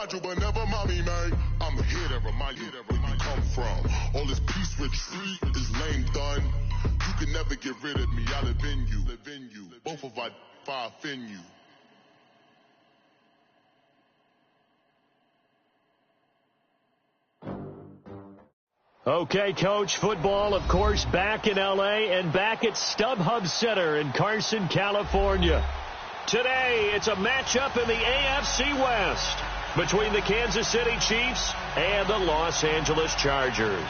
mind you, but never mind me, man. I'm here to remind you where you come from. All this peace retreat is lame done. You can never get rid of me. I live in you. Both of our fire in you. Okay, Coach, football, of course, back in L.A. and back at StubHub Center in Carson, California. Today, it's a matchup in the AFC West between the Kansas City Chiefs and the Los Angeles Chargers.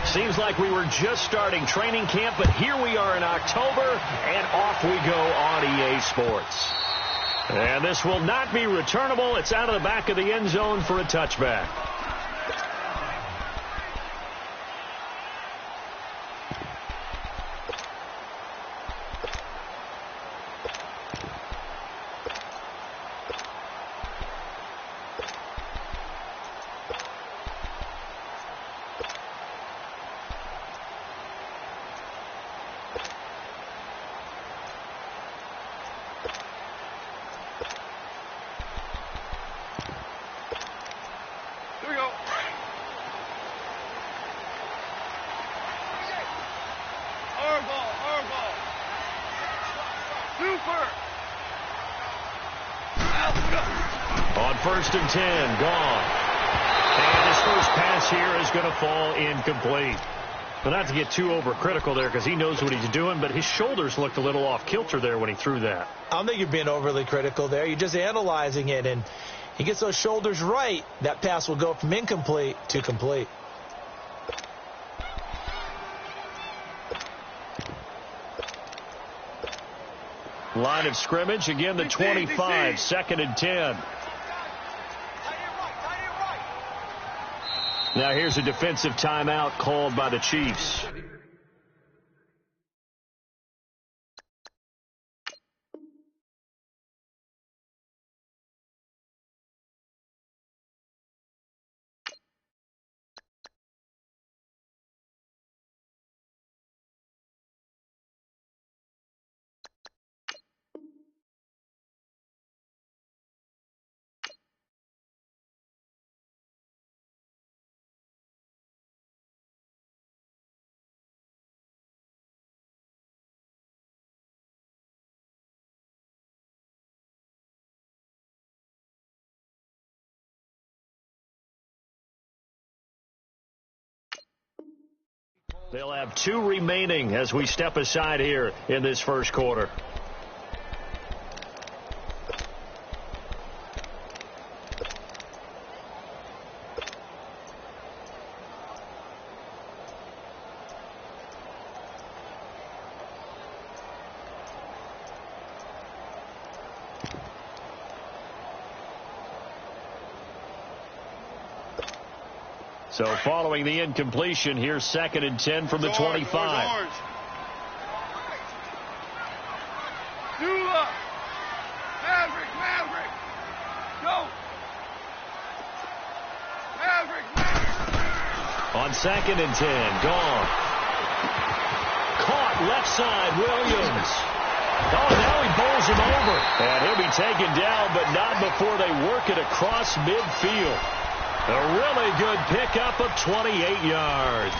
Seems like we were just starting training camp, but here we are in October, and off we go on EA Sports. And this will not be returnable. It's out of the back of the end zone for a touchback. On 1st and 10, gone. And his first pass here is going to fall incomplete. But not to get too overcritical there because he knows what he's doing, but his shoulders looked a little off kilter there when he threw that. I don't think you're being overly critical there. You're just analyzing it, and he gets those shoulders right. That pass will go from incomplete to complete. Line of scrimmage, again the 25, 2nd and 10. Now here's a defensive timeout called by the Chiefs. They'll have 2 remaining as we step aside here in this first quarter. So following the incompletion, here's 2nd and 10 from the 25. Maverick, go! Maverick! On 2nd and 10, gone. Caught left side, Williams. Oh, now he bowls him over. And he'll be taken down, but not before they work it across midfield. A really good pickup of 28 yards.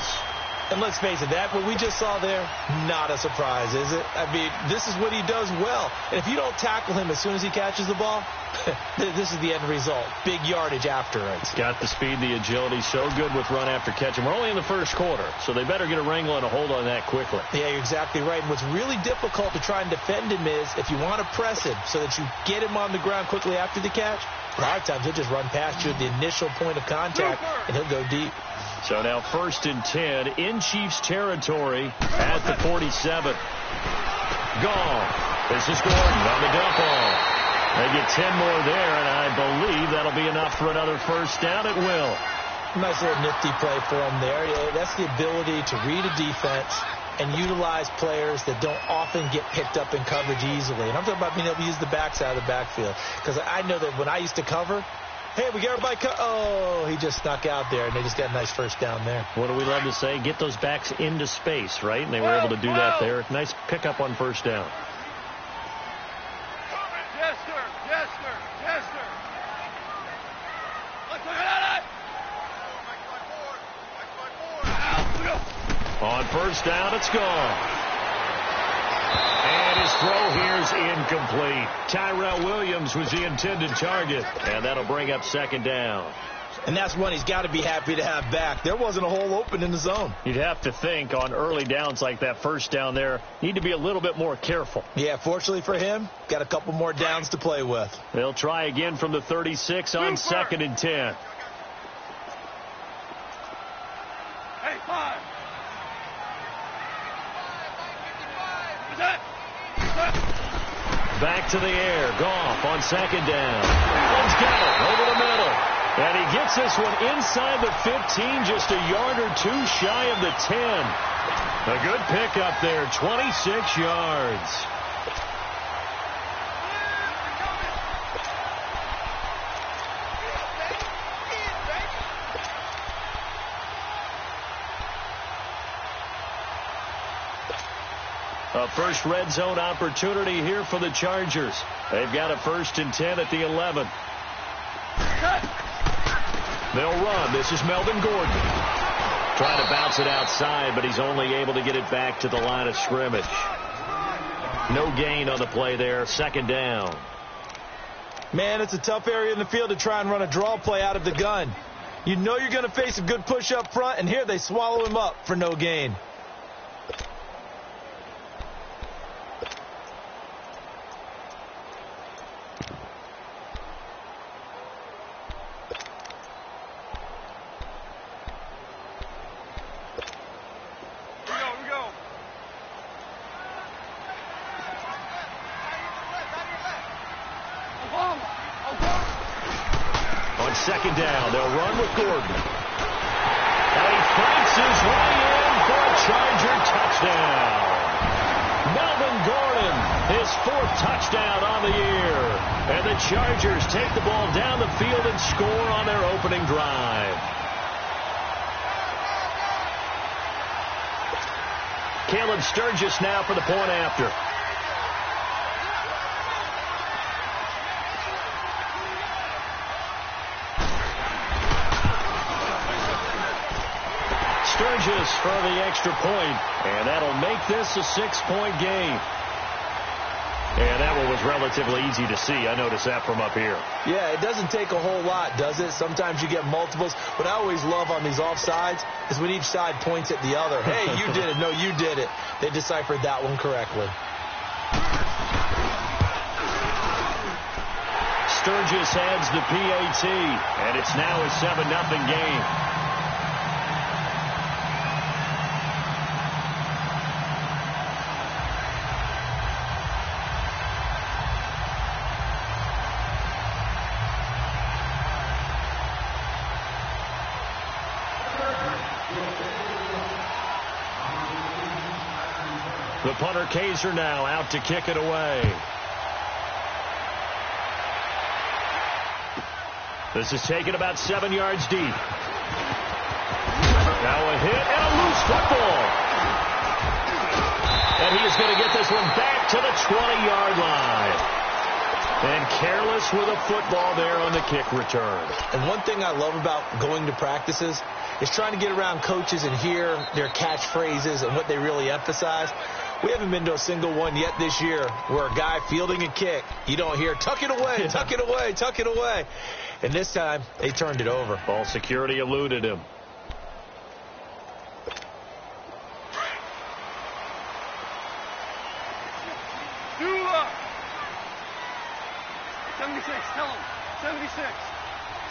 And let's face it, that what we just saw there, not a surprise, is it? I mean, this is what he does well. And if you don't tackle him as soon as he catches the ball, this is the end result. Big yardage afterwards. Got the speed, the agility, so good with run after catch. And we're only in the first quarter, so they better get a wrangle and a hold on that quickly. Yeah, you're exactly right. And what's really difficult to try and defend him is if you want to press him so that you get him on the ground quickly after the catch, a lot of times he'll just run past you at the initial point of contact, and he'll go deep. So now 1st and 10 in Chiefs territory at the 47. Gone. This is Gordon on the dump off. They get 10 more there, and I believe that'll be enough for another first down. It will. Nice little nifty play for him there. Yeah, that's the ability to read a defense and utilize players that don't often get picked up in coverage easily. And I'm talking about being able to use the backside of the backfield. Because I know that when I used to cover, hey, we got everybody oh, he just snuck out there, and they just got a nice first down there. What do we love to say? Get those backs into space, right? And they were able to do that there. Nice pickup on first down. Yes, sir. Yes, sir. Yes, sir. On first down, it's gone. And his throw here is incomplete. Tyrell Williams was the intended target, and that'll bring up second down. And that's one he's got to be happy to have back. There wasn't a hole open in the zone. You'd have to think on early downs like that first down there, need to be a little bit more careful. Yeah, fortunately for him, got a couple more downs to play with. They'll try again from the 36 on second and 10. Hey, 5. Back to the air. Goff on second down. Allen's got it over the middle. And he gets this one inside the 15, just a yard or two shy of the 10. A good pickup there, 26 yards. A first red zone opportunity here for the Chargers. They've got a 1st and 10 at the 11. They'll run. This is Melvin Gordon. Trying to bounce it outside, but he's only able to get it back to the line of scrimmage. No gain on the play there. Second down. Man, it's a tough area in the field to try and run a draw play out of the gun. You know you're going to face a good push up front, and here they swallow him up for no gain. Second down, they'll run with Gordon. And he fights his way in for a Charger touchdown. Melvin Gordon, his 4th touchdown on the year. And the Chargers take the ball down the field and score on their opening drive. Caleb Sturgis now for the point after. Sturgis for the extra point, and that'll make this a 6-point game. And that one was relatively easy to see. I noticed that from up here. Yeah, it doesn't take a whole lot, does it? Sometimes you get multiples. What I always love on these offsides is when each side points at the other. Hey, you did it. No, you did it. They deciphered that one correctly. Sturgis adds the PAT, and it's now a 7-0 game. The punter Kaiser now out to kick it away. This is taken about 7 yards deep. Now a hit and a loose football. And he is going to get this one back to the 20-yard line. And careless with a football there on the kick return. And one thing I love about going to practices is trying to get around coaches and hear their catchphrases and what they really emphasize. We haven't been to a single one yet this year where a guy fielding a kick, you don't hear, tuck it away, tuck it away, tuck it away. And this time, they turned it over. Ball security eluded him. Dula! 76, tell him. 76.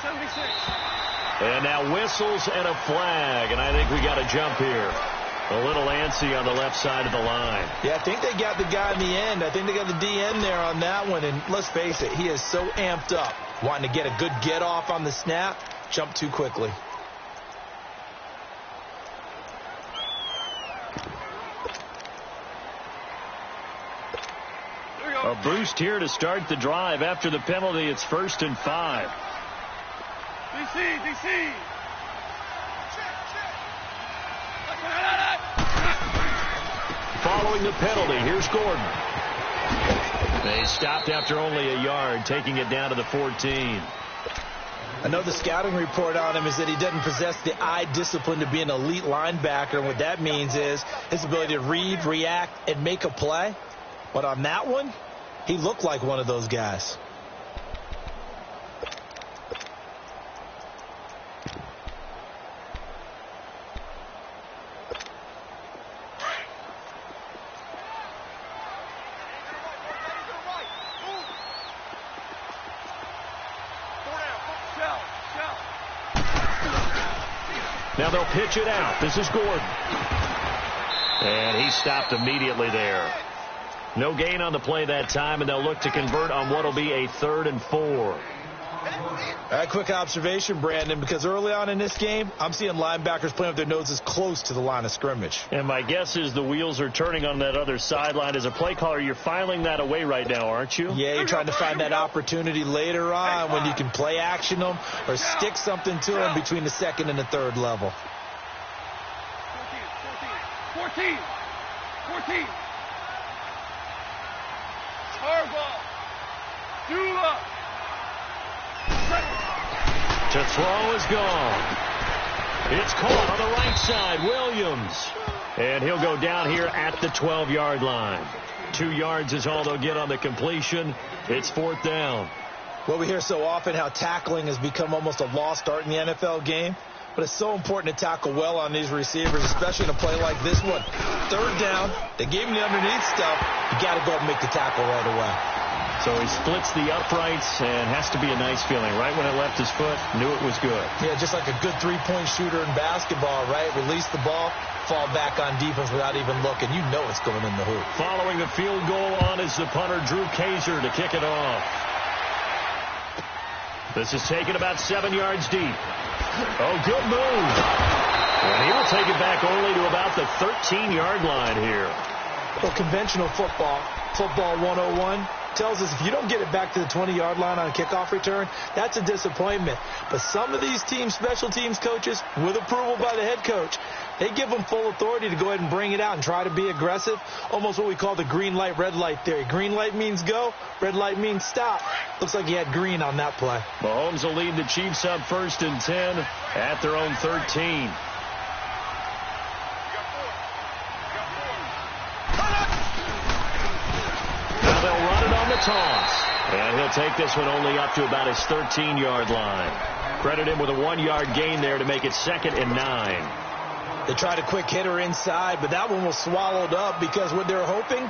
76. And now whistles and a flag, and I think we got a jump here. A little antsy on the left side of the line. Yeah, I think they got the guy in the end. I think they got the DN there on that one. And let's face it, he is so amped up, wanting to get a good get off on the snap, jump too quickly. boost here to start the drive. After the penalty, it's 1st and 5. DC. Following the penalty, here's Gordon. They stopped after only a yard, taking it down to the 14. I know the scouting report on him is that he doesn't possess the eye discipline to be an elite linebacker. And what that means is his ability to read, react, and make a play. But on that one, he looked like one of those guys. Now they'll pitch it out. This is Gordon. And he stopped immediately there. No gain on the play that time, and they'll look to convert on what will be a 3rd and 4. A quick observation, Brandon, because early on in this game, I'm seeing linebackers playing with their noses close to the line of scrimmage. And my guess is the wheels are turning on that other sideline. As a play caller, you're filing that away right now, aren't you? Yeah, you're trying to find that opportunity later on when you can play action them or stick something to them between the 2nd and the 3rd level. 14. Harbaugh. Dula. To throw is gone. It's caught on the right side. Williams. And he'll go down here at the 12-yard line. 2 yards is all they'll get on the completion. It's 4th down. Well, we hear so often how tackling has become almost a lost art in the NFL game. But it's so important to tackle well on these receivers, especially in a play like this one. 3rd down. They gave him the underneath stuff. You got to go and make the tackle right away. So he splits the uprights, and has to be a nice feeling. Right when it left his foot, knew it was good. Yeah, just like a good three-point shooter in basketball, right? Release the ball, fall back on defense without even looking. You know it's going in the hoop. Following the field goal on is the punter, Drew Kaiser, to kick it off. This is taken about 7 yards deep. Oh, good move. And he will take it back only to about the 13-yard line here. Well, conventional football 101, tells us if you don't get it back to the 20-yard line on a kickoff return, that's a disappointment. But some of these teams, special teams coaches, with approval by the head coach, they give them full authority to go ahead and bring it out and try to be aggressive. Almost what we call the green light, red light theory. Green light means go, red light means stop. Looks like he had green on that play. Mahomes will lead the Chiefs up 1st and 10 at their own 13. Now they'll run it on the toss. And he'll take this one only up to about his 13-yard line. Credit him with a 1-yard gain there to make it 2nd and 9. They tried a quick hitter inside, but that one was swallowed up because what they're hoping,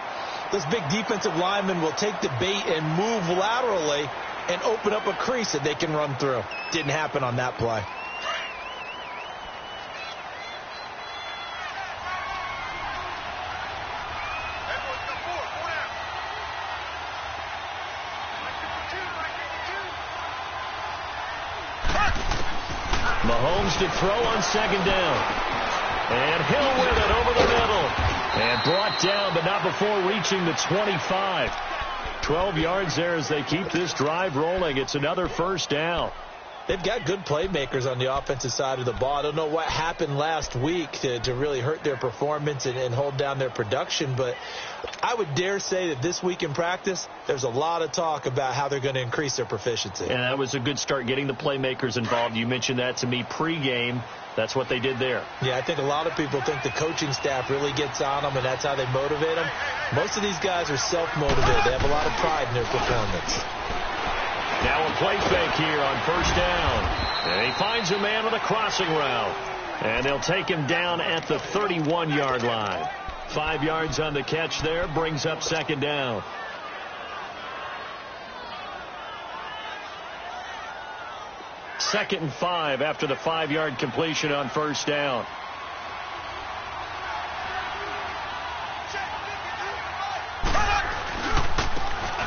this big defensive lineman will take the bait and move laterally and open up a crease that they can run through. Didn't happen on that play. Mahomes to throw on 2nd down. And Hill with it over the middle. And brought down, but not before reaching the 25. 12 yards there as they keep this drive rolling. It's another 1st down. They've got good playmakers on the offensive side of the ball. I don't know what happened last week to really hurt their performance and hold down their production, but I would dare say that this week in practice, there's a lot of talk about how they're going to increase their proficiency. And that was a good start, getting the playmakers involved. You mentioned that to me pregame. That's what they did there. Yeah, I think a lot of people think the coaching staff really gets on them, and that's how they motivate them. Most of these guys are self-motivated. They have a lot of pride in their performance. Now a play fake here on 1st down. And he finds a man on a crossing route. And they'll take him down at the 31-yard line. 5 yards on the catch there, brings up 2nd down. Second and 5 after the 5-yard completion on 1st down.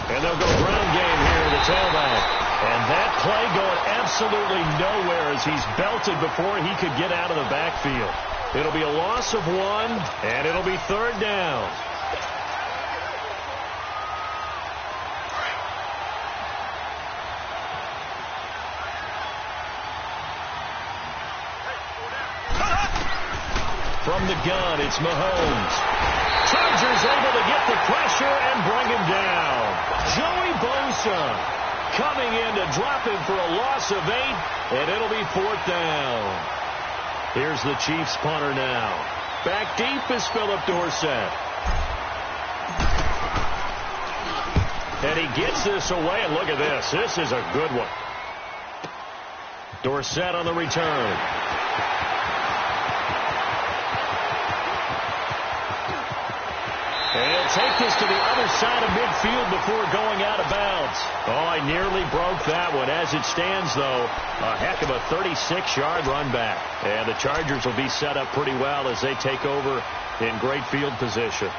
And they'll go ground game here to the tailback. And that play going absolutely nowhere as he's belted before he could get out of the backfield. It'll be a loss of 1, and it'll be 3rd down. From the gun, it's Mahomes. Chargers able to get the pressure and bring him down. Joey Bosa coming in to drop him for a loss of 8, and it'll be 4th down. Here's the Chiefs punter now. Back deep is Philip Dorsett. And he gets this away, and look at this. This is a good one. Dorsett on the return. And he'll take this to the other side of midfield before going out of bounds. Oh, I nearly broke that one. As it stands, though, a heck of a 36-yard run back. And the Chargers will be set up pretty well as they take over in great field position.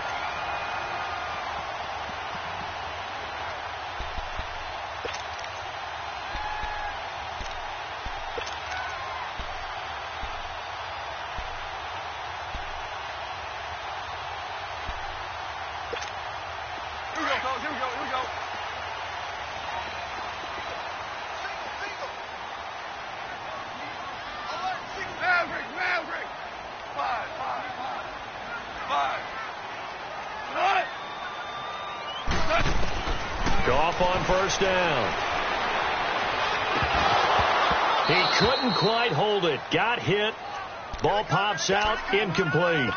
Goff on first down. He couldn't quite hold it. Got hit. Ball pops out. Incomplete.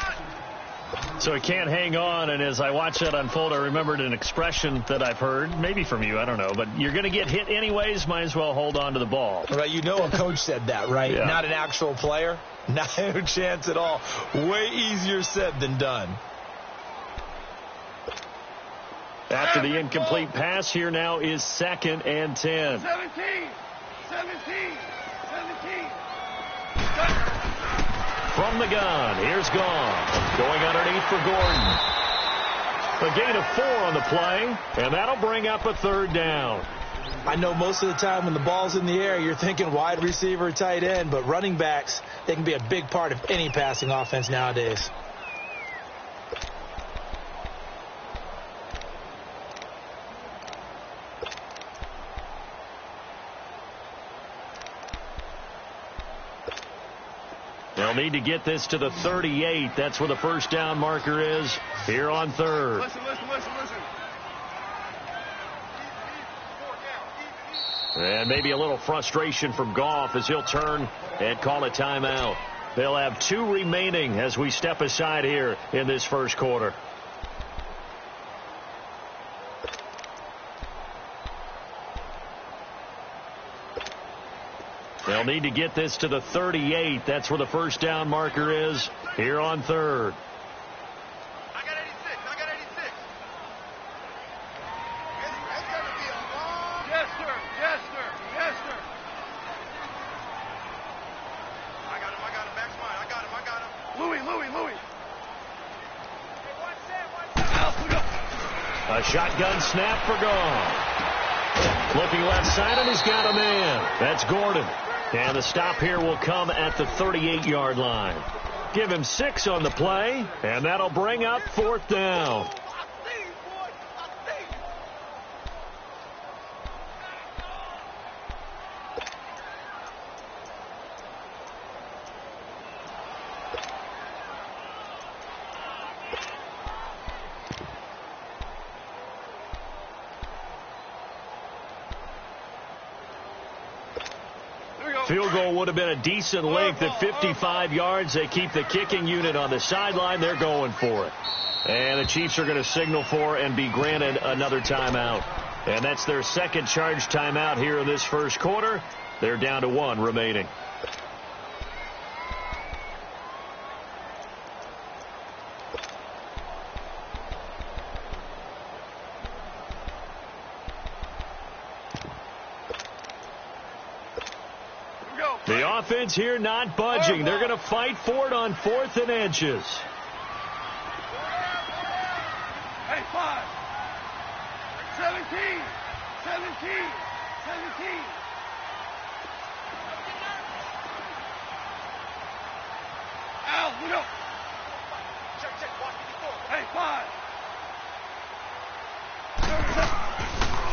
So he can't hang on, and as I watched that unfold, I remembered an expression that I've heard, maybe from you, I don't know, but you're going to get hit anyways, might as well hold on to the ball. Right, you know a coach said that, right? Yeah. Not an actual player. No chance at all. Way easier said than done. After the incomplete pass, here now is 2nd and 10. 17. From the gun, here's Goff. Going underneath for Gordon. A gain of 4 on the play, and that'll bring up a 3rd down. I know most of the time when the ball's in the air, you're thinking wide receiver, tight end, but running backs, they can be a big part of any passing offense nowadays. They'll need to get this to the 38. That's where the first down marker is here on 3rd. Listen. And maybe a little frustration from Goff as he'll turn and call a timeout. They'll have 2 remaining as we step aside here in this first quarter. They'll need to get this to the 38. That's where the first down marker is here on 3rd. I got 86. That's going to be a long... Yes, sir. I got him. Back's mine. I got him. Louis. A shotgun snap for Goff. Looking left side, and he's got a man. That's Gordon. And the stop here will come at the 38-yard line. Give him 6 on the play, and that'll bring up 4th down. Field goal would have been a decent length at 55 yards. They keep the kicking unit on the sideline. They're going for it. And the Chiefs are going to signal for and be granted another timeout. And that's their second charge timeout here in this first quarter. They're down to 1 remaining. The offense here not budging. They're going to fight for it on 4th and inches. Hey, 5. 17. Al, look up. Check. Watch me. Hey, 5.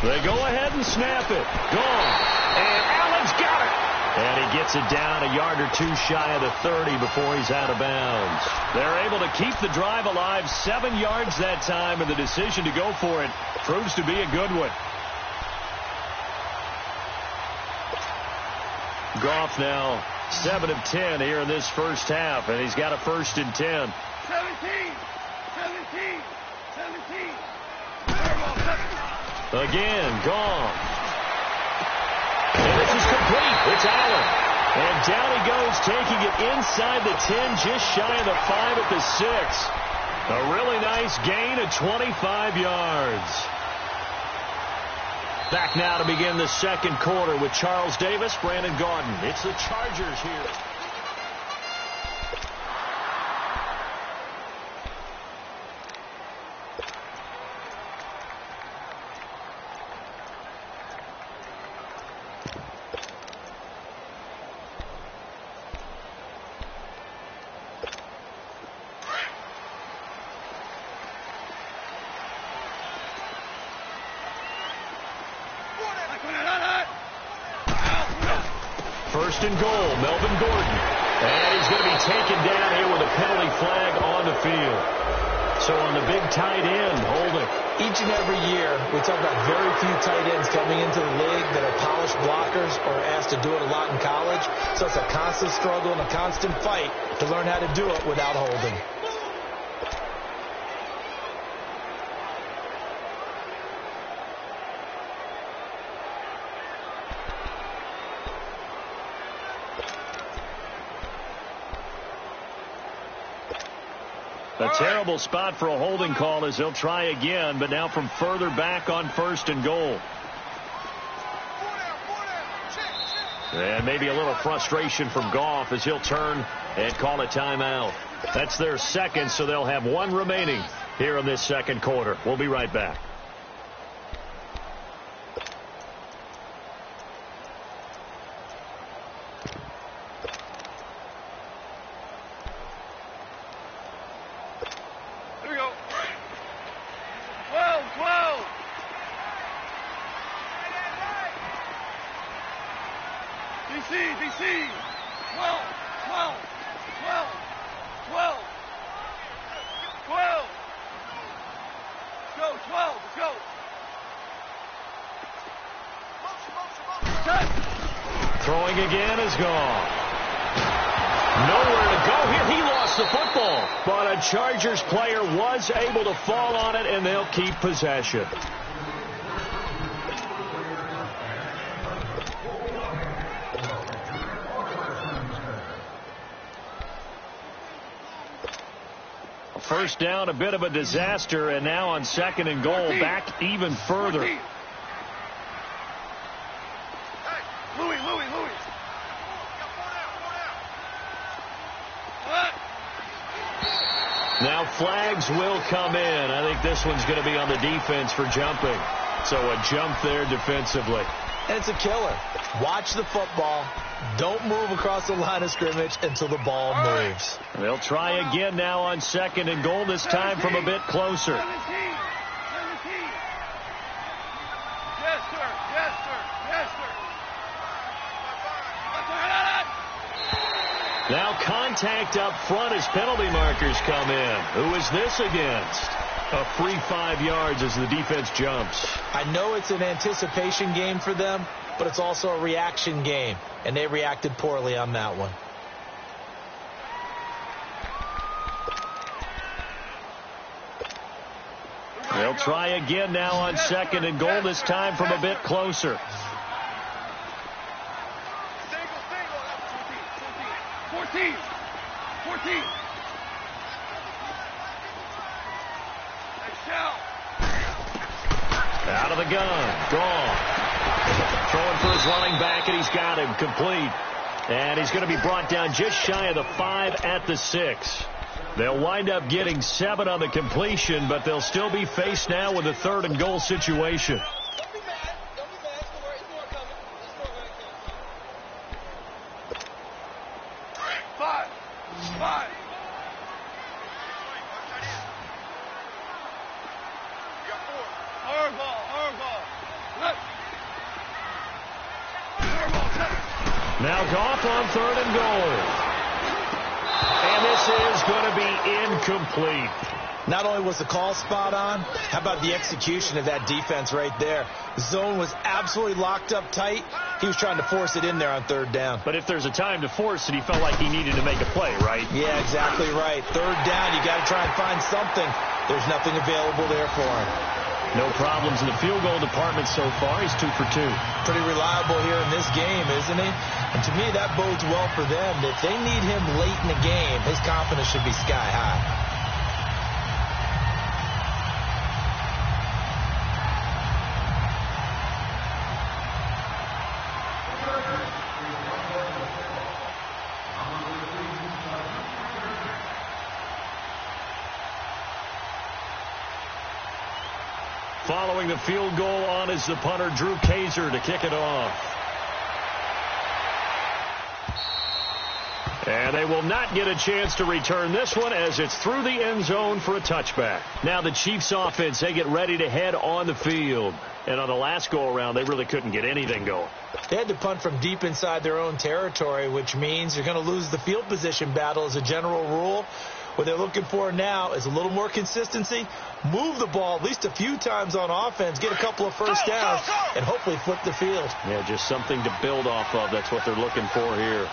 They go ahead and snap it. Gone. And Allen's got it. And he gets it down a yard or two shy of the 30 before he's out of bounds. They're able to keep the drive alive, 7 yards that time, and the decision to go for it proves to be a good one. Goff now 7 of 10 here in this first half, and he's got a 1st and 10. 17. Again, Goff. And this is complete. It's Allen. And down he goes, taking it inside the 10, just shy of the 5 at the 6. A really nice gain of 25 yards. Back now to begin the second quarter with Charles Davis, Brandon Gaudin. It's the Chargers here. First and goal, Melvin Gordon. And he's going to be taken down here with a penalty flag on the field. So on the big tight end, holding. Each and every year, we talk about very few tight ends coming into the league that are polished blockers or asked to do it a lot in college. So it's a constant struggle and a constant fight to learn how to do it without holding. A terrible spot for a holding call as he'll try again, but now from further back on 1st and goal. And maybe a little frustration from Goff as he'll turn and call a timeout. That's their second, so they'll have 1 remaining here in this second quarter. We'll be right back. DC. 12. Let's go. Throwing again is gone. Nowhere to go here. He lost the football. But a Chargers player was able to fall on it, and they'll keep possession. First down, a bit of a disaster, and now on 2nd and goal, back even further. Hey, Louis. Now flags will come in. I think this one's going to be on the defense for jumping. So a jump there defensively. And it's a killer. Watch the football. Don't move across the line of scrimmage until the ball moves. They'll try again now on 2nd and goal, this time from a bit closer. 17. Yes, sir. Now contact up front as penalty markers come in. Who is this against? A free 5 yards as the defense jumps. I know it's an anticipation game for them, but it's also a reaction game, and they reacted poorly on that one. They'll try again now on 2nd and goal, this time from a bit closer. 14. Out of the gun. Gone. Throwing for his running back, and he's got him complete. And he's going to be brought down just shy of the 5 at the 6. They'll wind up getting 7 on the completion, but they'll still be faced now with a 3rd and goal situation. Don't be mad. It's more coming. Five. Hard ball. Now Goff on 3rd and goal. And this is going to be incomplete. Not only was the call spot on, how about the execution of that defense right there? The zone was absolutely locked up tight. He was trying to force it in there on 3rd down. But if there's a time to force it, he felt like he needed to make a play, right? Yeah, exactly right. 3rd down, you got to try and find something. There's nothing available there for him. No problems in the field goal department so far. He's 2 for 2. Pretty reliable here in this game, isn't he? And to me, that bodes well for them. If they need him late in the game, his confidence should be sky high. Following the field goal on is the punter, Drew Kaiser, to kick it off. And they will not get a chance to return this one as it's through the end zone for a touchback. Now the Chiefs offense, they get ready to head on the field. And on the last go-around, they really couldn't get anything going. They had to punt from deep inside their own territory, which means you're going to lose the field position battle as a general rule. What they're looking for now is a little more consistency, move the ball at least a few times on offense, get a couple of first downs, and hopefully flip the field. Yeah, just something to build off of. That's what they're looking for here.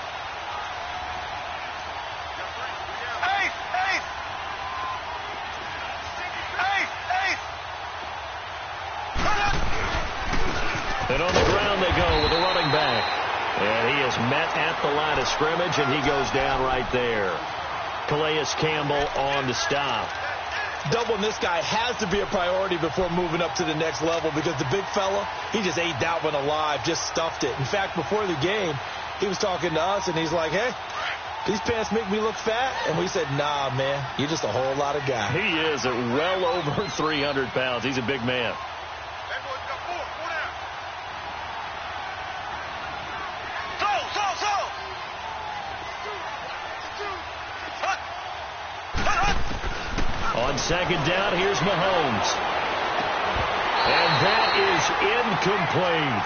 And on the ground they go with a running back. And he is met at the line of scrimmage, and he goes down right there. Calais Campbell on the stop. Doubling this guy has to be a priority before moving up to the next level because the big fella, he just ate that one alive, just stuffed it. In fact, before the game, he was talking to us, and he's like, hey, these pants make me look fat. And we said, nah, man, you're just a whole lot of guy. He is at well over 300 pounds. He's a big man. On 2nd down, here's Mahomes. And that is incomplete.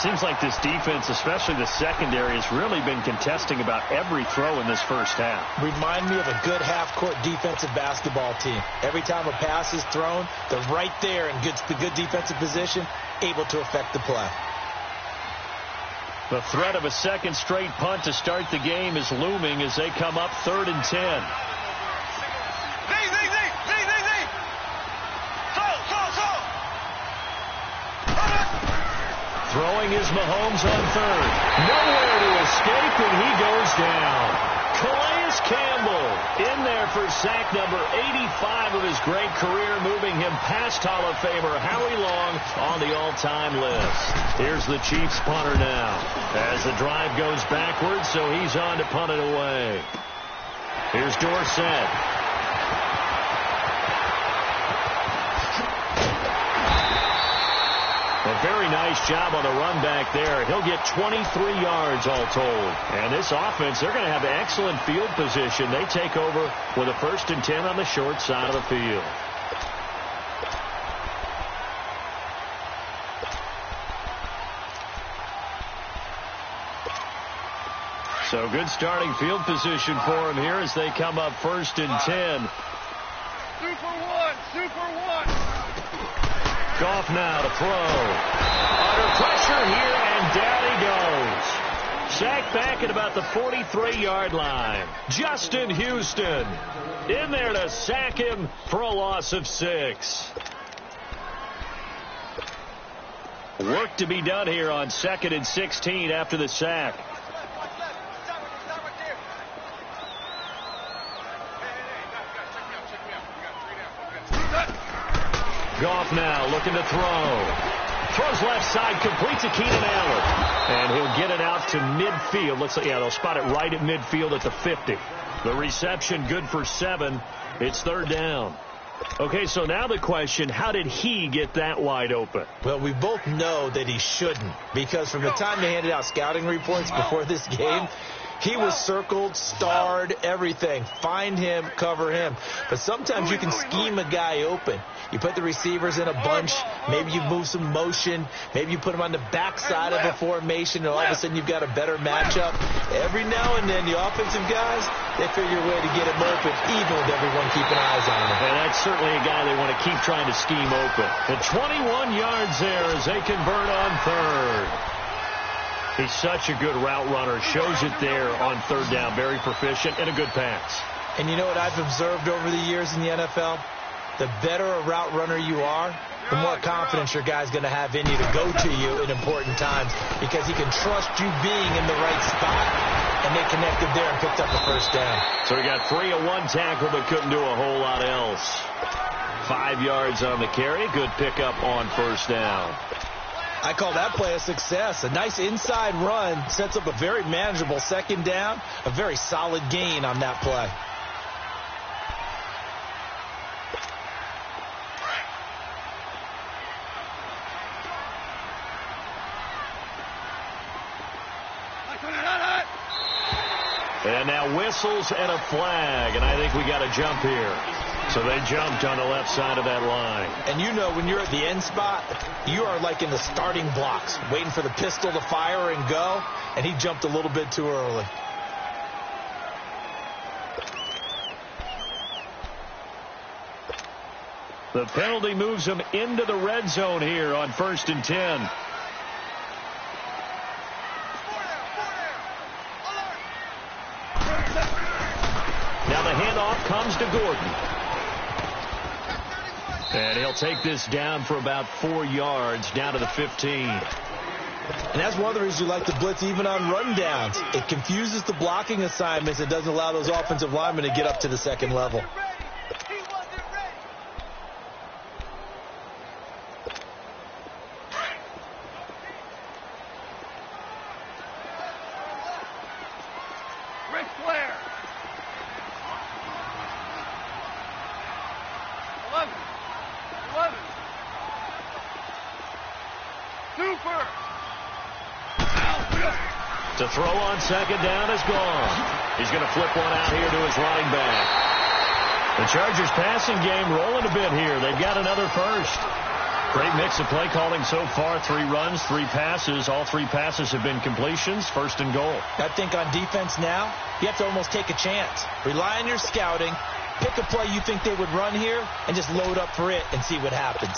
Seems like this defense, especially the secondary, has really been contesting about every throw in this first half. Remind me of a good half-court defensive basketball team. Every time a pass is thrown, they're right there in good defensive position, able to affect the play. The threat of a second straight punt to start the game is looming as they come up 3rd and 10. Throwing is Mahomes on 3rd. Nowhere to escape, and he goes down. Calais Campbell in there for sack number 85 of his great career, moving him past Hall of Famer Howie Long on the all-time list. Here's the Chiefs punter now as the drive goes backwards, so he's on to punt it away. Here's Dorsett. A very nice job on the run back there. He'll get 23 yards all told. And this offense, they're going to have excellent field position. They take over with a 1st and 10 on the short side of the field. So good starting field position for him here as they come up 1st and 10. Super one. Goff now to throw. Under pressure here, and down he goes. Sacked back at about the 43-yard line. Justin Houston in there to sack him for a loss of 6. Work to be done here on 2nd and 16 after the sack. Goff now looking to throw. Throws left side, completes to Keenan Allen. And he'll get it out to midfield. Looks like, yeah, they'll spot it right at midfield at the 50. The reception good for 7. It's 3rd down. Okay, so now the question, how did he get that wide open? Well, we both know that he shouldn't, because from the time they handed out scouting reports before this game, He was circled, starred, everything. Find him, cover him. But sometimes you can scheme a guy open. You put the receivers in a bunch. Maybe you move some motion. Maybe you put him on the backside of a formation, and all of a sudden you've got a better matchup. Every now and then, the offensive guys, they figure a way to get him open, even with everyone keeping eyes on him. And that's certainly a guy they want to keep trying to scheme open. And 21 yards there as they convert on third. He's such a good route runner. Shows it there on third down. Very proficient and a good pass. And you know what I've observed over the years in the NFL? The better a route runner you are, the more confidence your guy's going to have in you to go to you in important times, because he can trust you being in the right spot, and they connected there and picked up a first down. So he got 3 on one tackle but couldn't do a whole lot else. 5 yards on the carry. Good pickup on first down. I call that play a success. A nice inside run sets up a very manageable second down. A very solid gain on that play. And now whistles and a flag, and I think we got a jump here. So they jumped on the left side of that line. And you know when you're at the end spot, you are like in the starting blocks, waiting for the pistol to fire and go, and he jumped a little bit too early. The penalty moves him into the red zone here on 1st and 10. Now the handoff comes to Gordon. And he'll take this down for about 4 yards, down to the 15. And that's one of the reasons you like to blitz even on rundowns. It confuses the blocking assignments. It doesn't allow those offensive linemen to get up to the second level. To throw on second down is gone. He's going to flip one out here to his running back. The Chargers passing game rolling a bit here. They've got another first. Great mix of play calling so far. 3 runs, 3 passes. All 3 passes have been completions. 1st and goal. I think on defense now, you have to almost take a chance. Rely on your scouting. Pick a play you think they would run here and just load up for it and see what happens.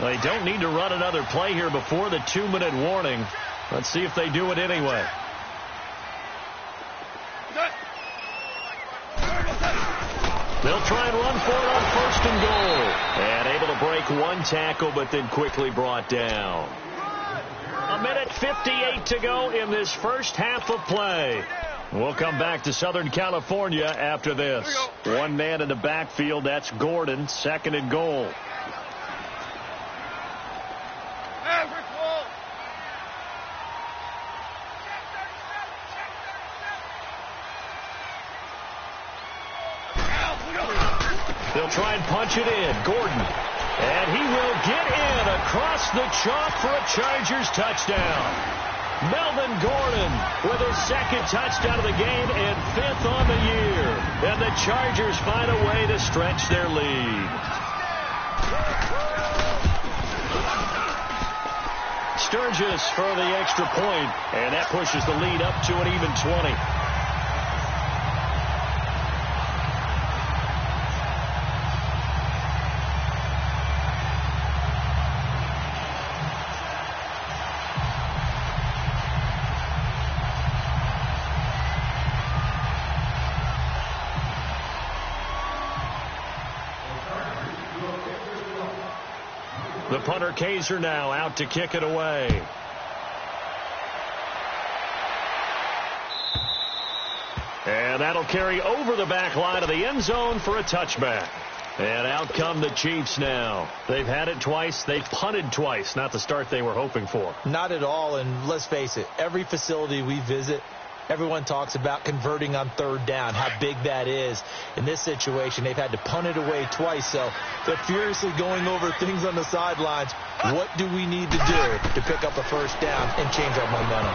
They don't need to run another play here before the 2-minute warning. Let's see if they do it anyway. They'll try and run for it on 1st and goal. And able to break 1 tackle, but then quickly brought down. 1:58 to go in this first half of play. We'll come back to Southern California after this. 1 man in the backfield. That's Gordon. 2nd and goal. They'll try and punch it in. Gordon. And he will get in across the chalk for a Chargers touchdown. Melvin Gordon with his 2nd touchdown of the game and 5th on the year. And the Chargers find a way to stretch their lead. Sturgis for the extra point, and that pushes the lead up to an even 20. The punter Kaiser now out to kick it away. And that'll carry over the back line of the end zone for a touchback. And out come the Chiefs now. They've had it twice. They've punted twice. Not the start they were hoping for. Not at all. And let's face it, every facility we visit, Everyone talks about converting on third down, how big that is. In this situation, they've had to punt it away twice, so they're furiously going over things on the sidelines. What do we need to do to pick up a first down and change our momentum?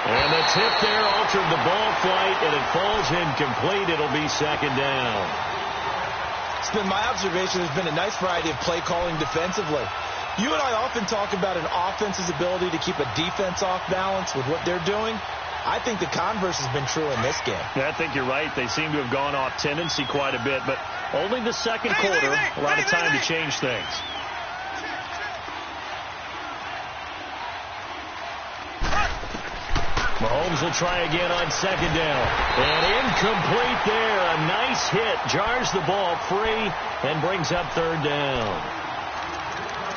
And the tip there altered the ball flight, and it falls incomplete. It'll be second down. It's been my observation there's been a nice variety of play calling defensively. You and I often talk about an offense's ability to keep a defense off balance with what they're doing. I think the converse has been true in this game. Yeah, I think you're right. They seem to have gone off tendency quite a bit, but only the second quarter, a lot of time to change things. Mahomes will try again on second down. And incomplete there. A nice hit. Jars the ball free and brings up third down.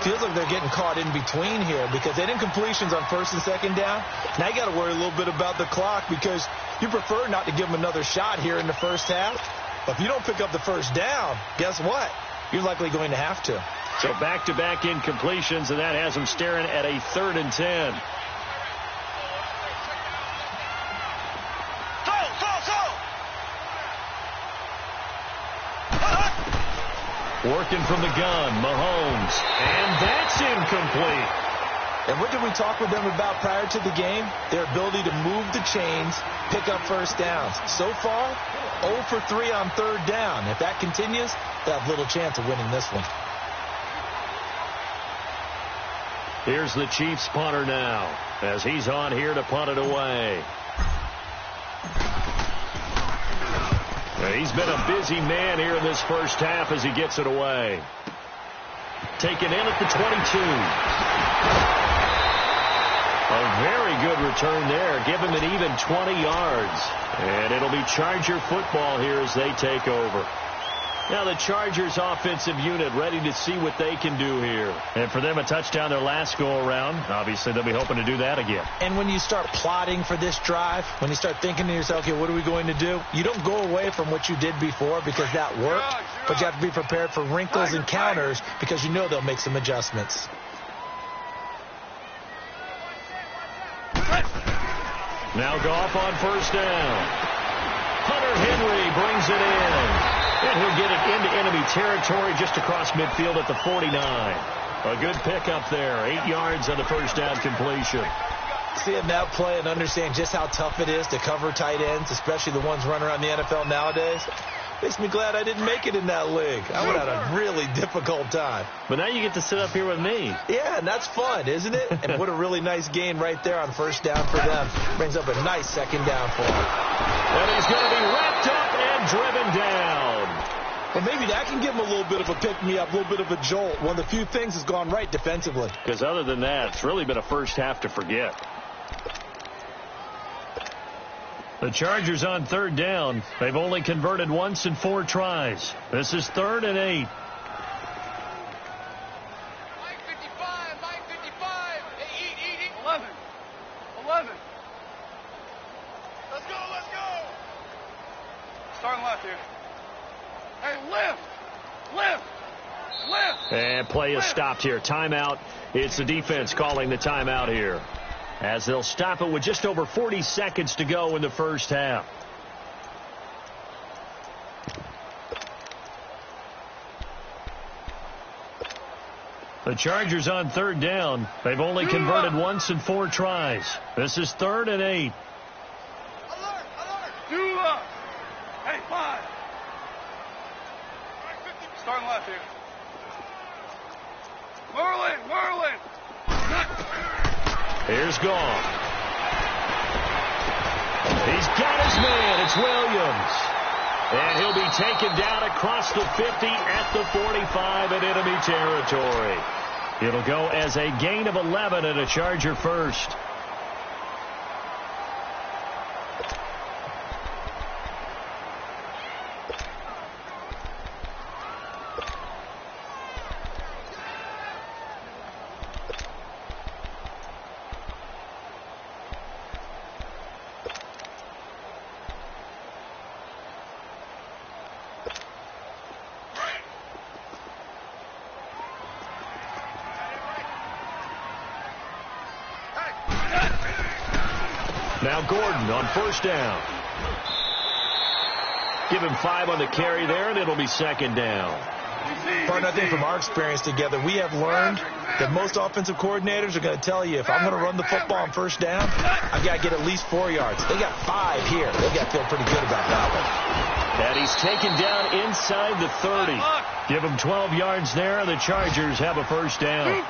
Feels like they're getting caught in between here because they didn't completions on first and second down. Now you got to worry a little bit about the clock because you prefer not to give them another shot here in the first half. But if you don't pick up the first down, guess what? You're likely going to have to. So back-to-back incompletions, and that has them staring at a 3rd and 10. Working from the gun, Mahomes. And that's incomplete. And what did we talk with them about prior to the game? Their ability to move the chains, pick up first downs. So far, 0 for 3 on third down. If that continues, they'll have little chance of winning this one. Here's the Chiefs punter now as he's on here to punt it away. He's been a busy man here in this first half as he gets it away. Taken in at the 22. A very good return there. Give him an even 20 yards. And it'll be Charger football here as they take over. Now the Chargers offensive unit ready to see what they can do here. And for them, a touchdown their last go-around. Obviously, they'll be hoping to do that again. And when you start plotting for this drive, when you start thinking to yourself, okay, what are we going to do? You don't go away from what you did before because that worked. But you have to be prepared for wrinkles and counters because you know they'll make some adjustments. Now Goff on first down. Hunter Henry brings it in. And he'll get it into enemy territory just across midfield at the 49. A good pickup there. 8 yards on the first down completion. Seeing that play and understand just how tough it is to cover tight ends, especially the ones running around the NFL nowadays, makes me glad I didn't make it in that league. I would have had a really difficult time. But now you get to sit up here with me. Yeah, and that's fun, isn't it? And what a really nice gain right there on first down for them. Brings up a nice second down for them. And he's going to be wrapped up and driven down. Well, maybe that can give him a little bit of a pick-me-up, a little bit of a jolt. One of the few things has gone right defensively. Because other than that, it's really been a first half to forget. The Chargers on third down. They've only converted once in 4 tries. This is 3rd and 8. Mike 55, Mike 55. Hey, eat. 11. Let's go. Starting left here. Hey, lift. And play is stopped here. Timeout. It's the defense calling the timeout here, as they'll stop it with just over 40 seconds to go in the first half. The Chargers on third down. They've only converted once in 4 tries. This is 3rd and 8. Alert. Do up. Hey, 5. Starting left here. Merlin. Here's Goff. He's got his man. It's Williams. And he'll be taken down across the 50 at the 45 in enemy territory. It'll go as a gain of 11 and a Charger first. Now Gordon on first down. Give him 5 on the carry there, and it'll be second down. Partner, I think from our experience together, we have learned that most offensive coordinators are going to tell you, if I'm going to run the football on first down, I've got to get at least 4 yards. They got 5 here. They got to feel pretty good about that one. And he's taken down inside the 30. Give him 12 yards there, and the Chargers have a first down.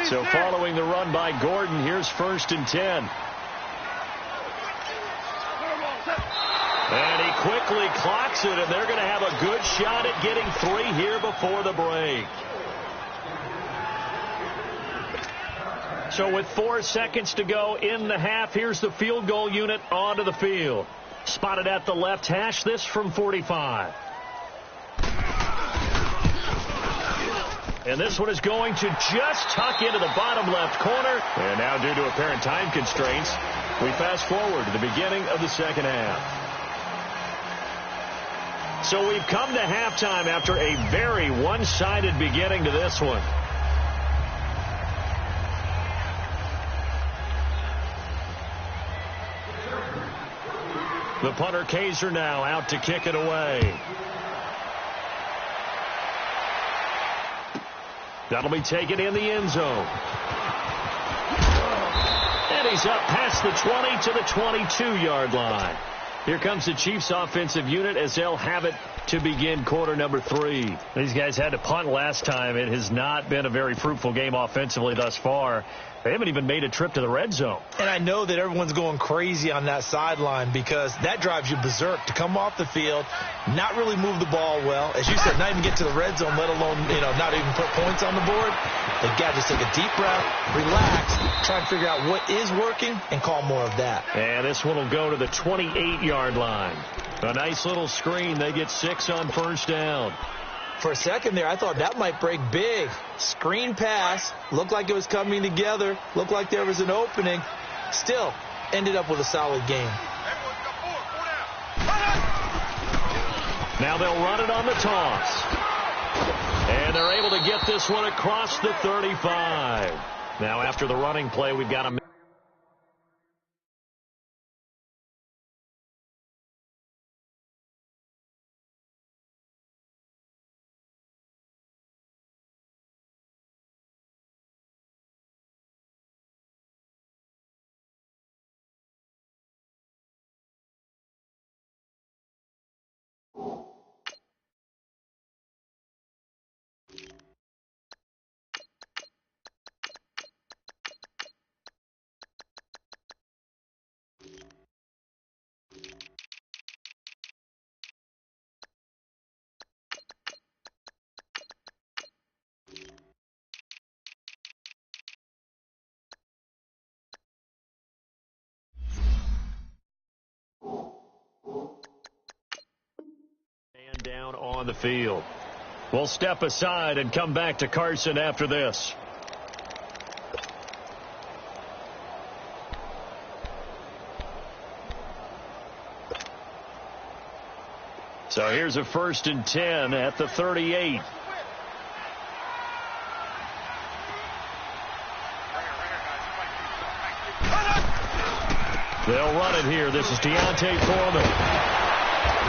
So following the run by Gordon, here's 1st and 10. And he quickly clocks it, and they're going to have a good shot at getting 3 here before the break. So with 4 seconds to go in the half, here's the field goal unit onto the field. Spotted at the left hash, this from 45. And this one is going to just tuck into the bottom left corner. And now, due to apparent time constraints, we fast forward to the beginning of the second half. So we've come to halftime after a very one-sided beginning to this one. The punter Kaiser now out to kick it away. That'll be taken in the end zone. And he's up past the 20 to the 22-yard line. Here comes the Chiefs offensive unit as they'll have it to begin quarter number 3. These guys had to punt last time. It has not been a very fruitful game offensively thus far. They haven't even made a trip to the red zone. And I know that everyone's going crazy on that sideline because that drives you berserk to come off the field, not really move the ball well. As you said, not even get to the red zone, let alone, not even put points on the board. They've got to just take a deep breath, relax, try and figure out what is working, and call more of that. And this one will go to the 28-yard line. A nice little screen. They get 6 on first down. For a second there, I thought that might break big. Screen pass. Looked like it was coming together. Looked like there was an opening. Still, ended up with a solid game. Now they'll run it on the toss. And they're able to get this one across the 35. Now after the running play, we've got a... down on the field. We'll step aside and come back to Carson after this. So here's a 1st and 10 at the 38. They'll run it here. This is Deontay Foreman.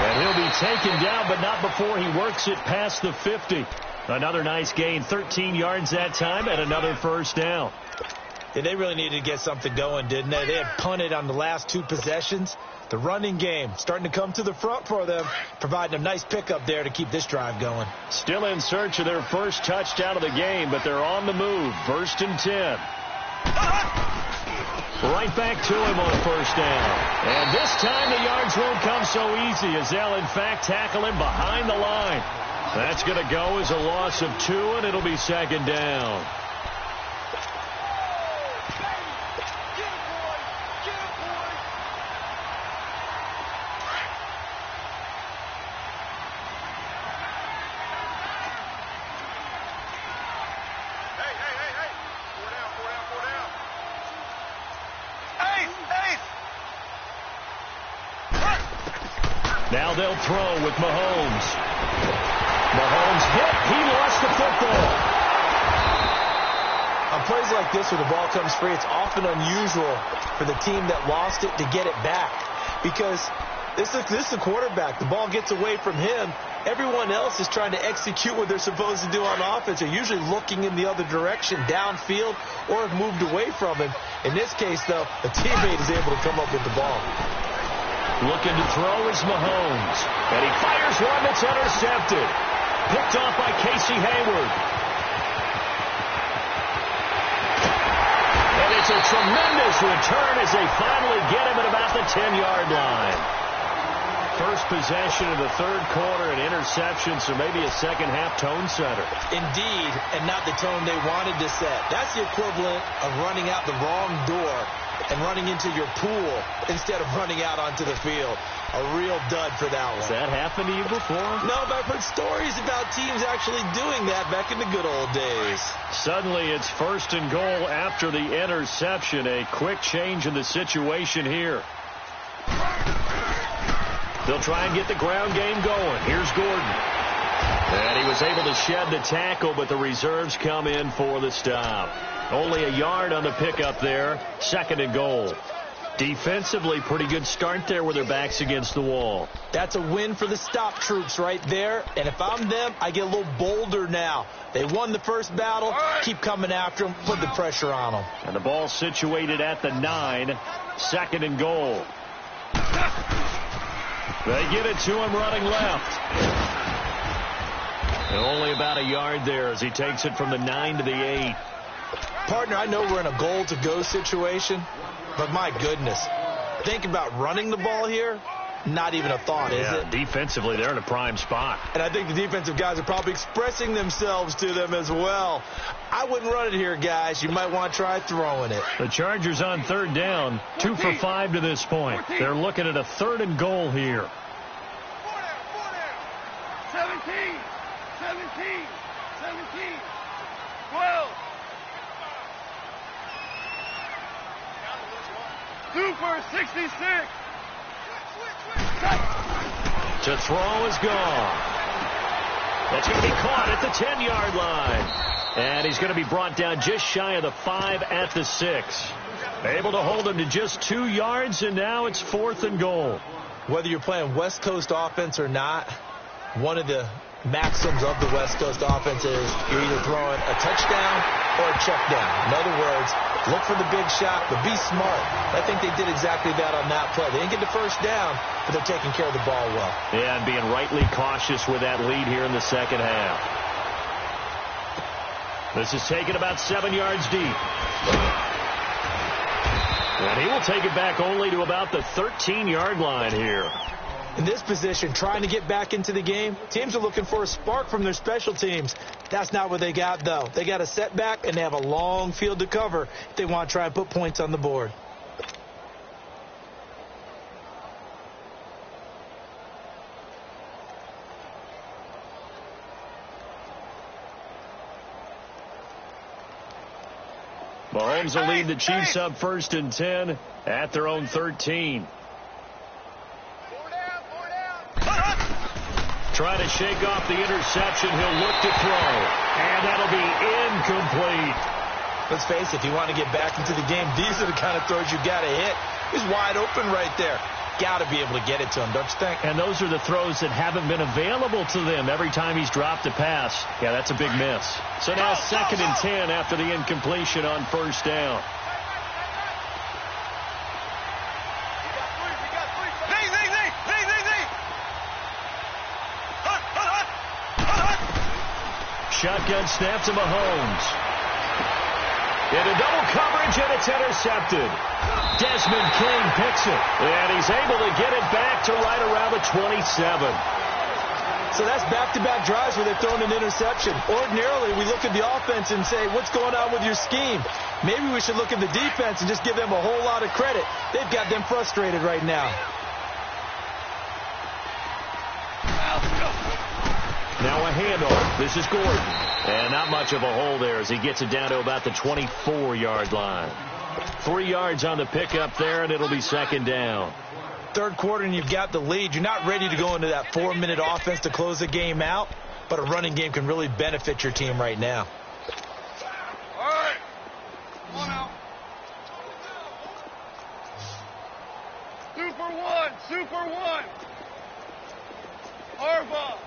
And he'll be taken down, but not before he works it past the 50. Another nice gain, 13 yards that time, and another first down. Yeah, they really needed to get something going, didn't they? They had punted on the last 2 possessions. The running game starting to come to the front for them, providing a nice pickup there to keep this drive going. Still in search of their first touchdown of the game, but they're on the move. 1st and 10. Right back to him on first down. And this time the yards won't come so easy as they'll, in fact, tackle him behind the line. That's going to go as a loss of 2, and it'll be second down. Now they'll throw with Mahomes. Mahomes hit. He lost the football. I'm plays like this where the ball comes free, it's often unusual for the team that lost it to get it back because this is the quarterback. The ball gets away from him. Everyone else is trying to execute what they're supposed to do on offense. They're usually looking in the other direction, downfield, or have moved away from him. In this case, though, a teammate is able to come up with the ball. Looking to throw is Mahomes. And he fires one that's intercepted. Picked off by Casey Hayward. And it's a tremendous return as they finally get him at about the 10-yard line. First possession of the third quarter, an interception, so maybe a second-half tone setter. Indeed, and not the tone they wanted to set. That's the equivalent of running out the wrong door and running into your pool instead of running out onto the field. A real dud for that one. Has that happened to you before? No, but I've heard stories about teams actually doing that back in the good old days. Suddenly it's first and goal after the interception. A quick change in the situation here. They'll try and get the ground game going. Here's Gordon. And he was able to shed the tackle, but the reserves come in for the stop. Only a yard on the pickup there. Second and goal. Defensively, pretty good start there with their backs against the wall. That's a win for the stop troops right there. And if I'm them, I get a little bolder now. They won the first battle. Keep coming after them. Put the pressure on them. And the ball situated at the 9. Second and goal. They give it to him running left. And only about a yard there as he takes it from the 9 to the 8. Partner, I know we're in a goal-to-go situation, but my goodness, think about running the ball here. Not even a thought, is it? Defensively, they're in a prime spot. And I think the defensive guys are probably expressing themselves to them as well. I wouldn't run it here, guys. You might want to try throwing it. The Chargers on third down, 2 for 5 to this point. They're looking at a third and goal here. 17, 12. 2 for 66. To throw is gone. That's going to be caught at the 10-yard line. And he's going to be brought down just shy of the 5 at the 6. Able to hold him to just 2 yards, and now it's fourth and goal. Whether you're playing West Coast offense or not, one of the maxims of the West Coast offense is you're either throwing a touchdown or a check down. In other words, look for the big shot, but be smart. I think they did exactly that on that play. They didn't get the first down, but they're taking care of the ball well. Yeah, and being rightly cautious with that lead here in the second half. This is taken about 7 yards deep. And he will take it back only to about the 13-yard line here. In this position, trying to get back into the game, teams are looking for a spark from their special teams. That's not what they got, though. They got a setback, and they have a long field to cover if they want to try and put points on the board. Mahomes will lead the Chiefs up first and 10 at their own 13. Trying to shake off the interception. He'll look to throw. And that'll be incomplete. Let's face it, if you want to get back into the game, these are the kind of throws you got to hit. He's wide open right there. Got to be able to get it to him, don't you think? And those are the throws that haven't been available to them every time he's dropped a pass. Yeah, that's a big miss. So now second and 10 after the incompletion on first down. Shotgun snap to Mahomes. Into double coverage, and it's intercepted. Desmond King picks it, and he's able to get it back to right around the 27. So that's back-to-back drives where they've thrown an interception. Ordinarily, we look at the offense and say, what's going on with your scheme? Maybe we should look at the defense and just give them a whole lot of credit. They've got them frustrated right now. Now a handoff. This is Gordon. And not much of a hole there as he gets it down to about the 24-yard line. 3 yards on the pickup there, and it'll be second down. Third quarter, and you've got the lead. You're not ready to go into that 4-minute offense to close the game out, but a running game can really benefit your team right now. All right. Come on now. 2 for 1. 2 for 1. Harbaugh.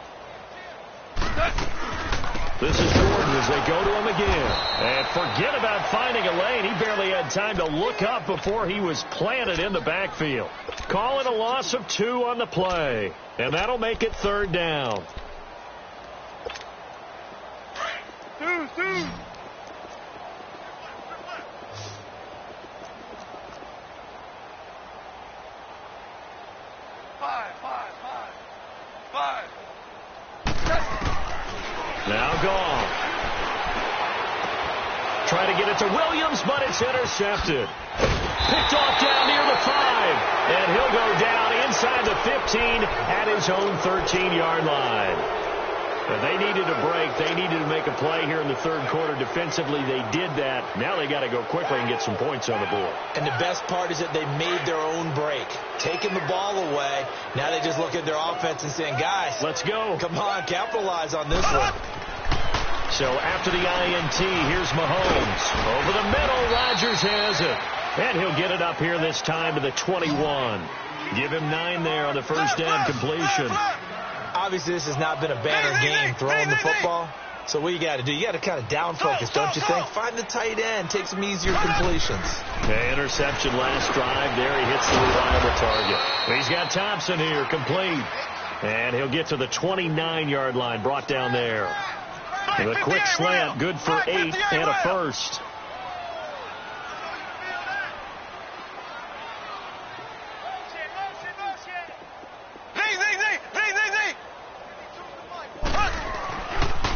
This is Jordan as they go to him again. And forget about finding a lane. He barely had time to look up before he was planted in the backfield. Call it a loss of 2 on the play. And that'll make it 3rd down. 2. 5. Now gone. Try to get it to Williams, but it's intercepted. Picked off down near the 5. And he'll go down inside the 15 at his own 13-yard line. But they needed a break. They needed to make a play here in the 3rd quarter. Defensively, they did that. Now they got to go quickly and get some points on the board. And the best part is that they made their own break. Taking the ball away. Now they just look at their offense and saying, guys, let's go. Come on, capitalize on this one. So after the INT, here's Mahomes. Over the middle, Rodgers has it. And he'll get it up here this time to the 21. Give him 9 there on the first down completion. Obviously, this has not been a banner game throwing the football. So what you got to do, you got to kind of down focus, don't you think? Find the tight end, take some easier completions. Okay, interception last drive. There he hits the reliable target. But he's got Thompson here, complete. And he'll get to the 29-yard line, brought down there. And a quick slant, good for 8 and a first.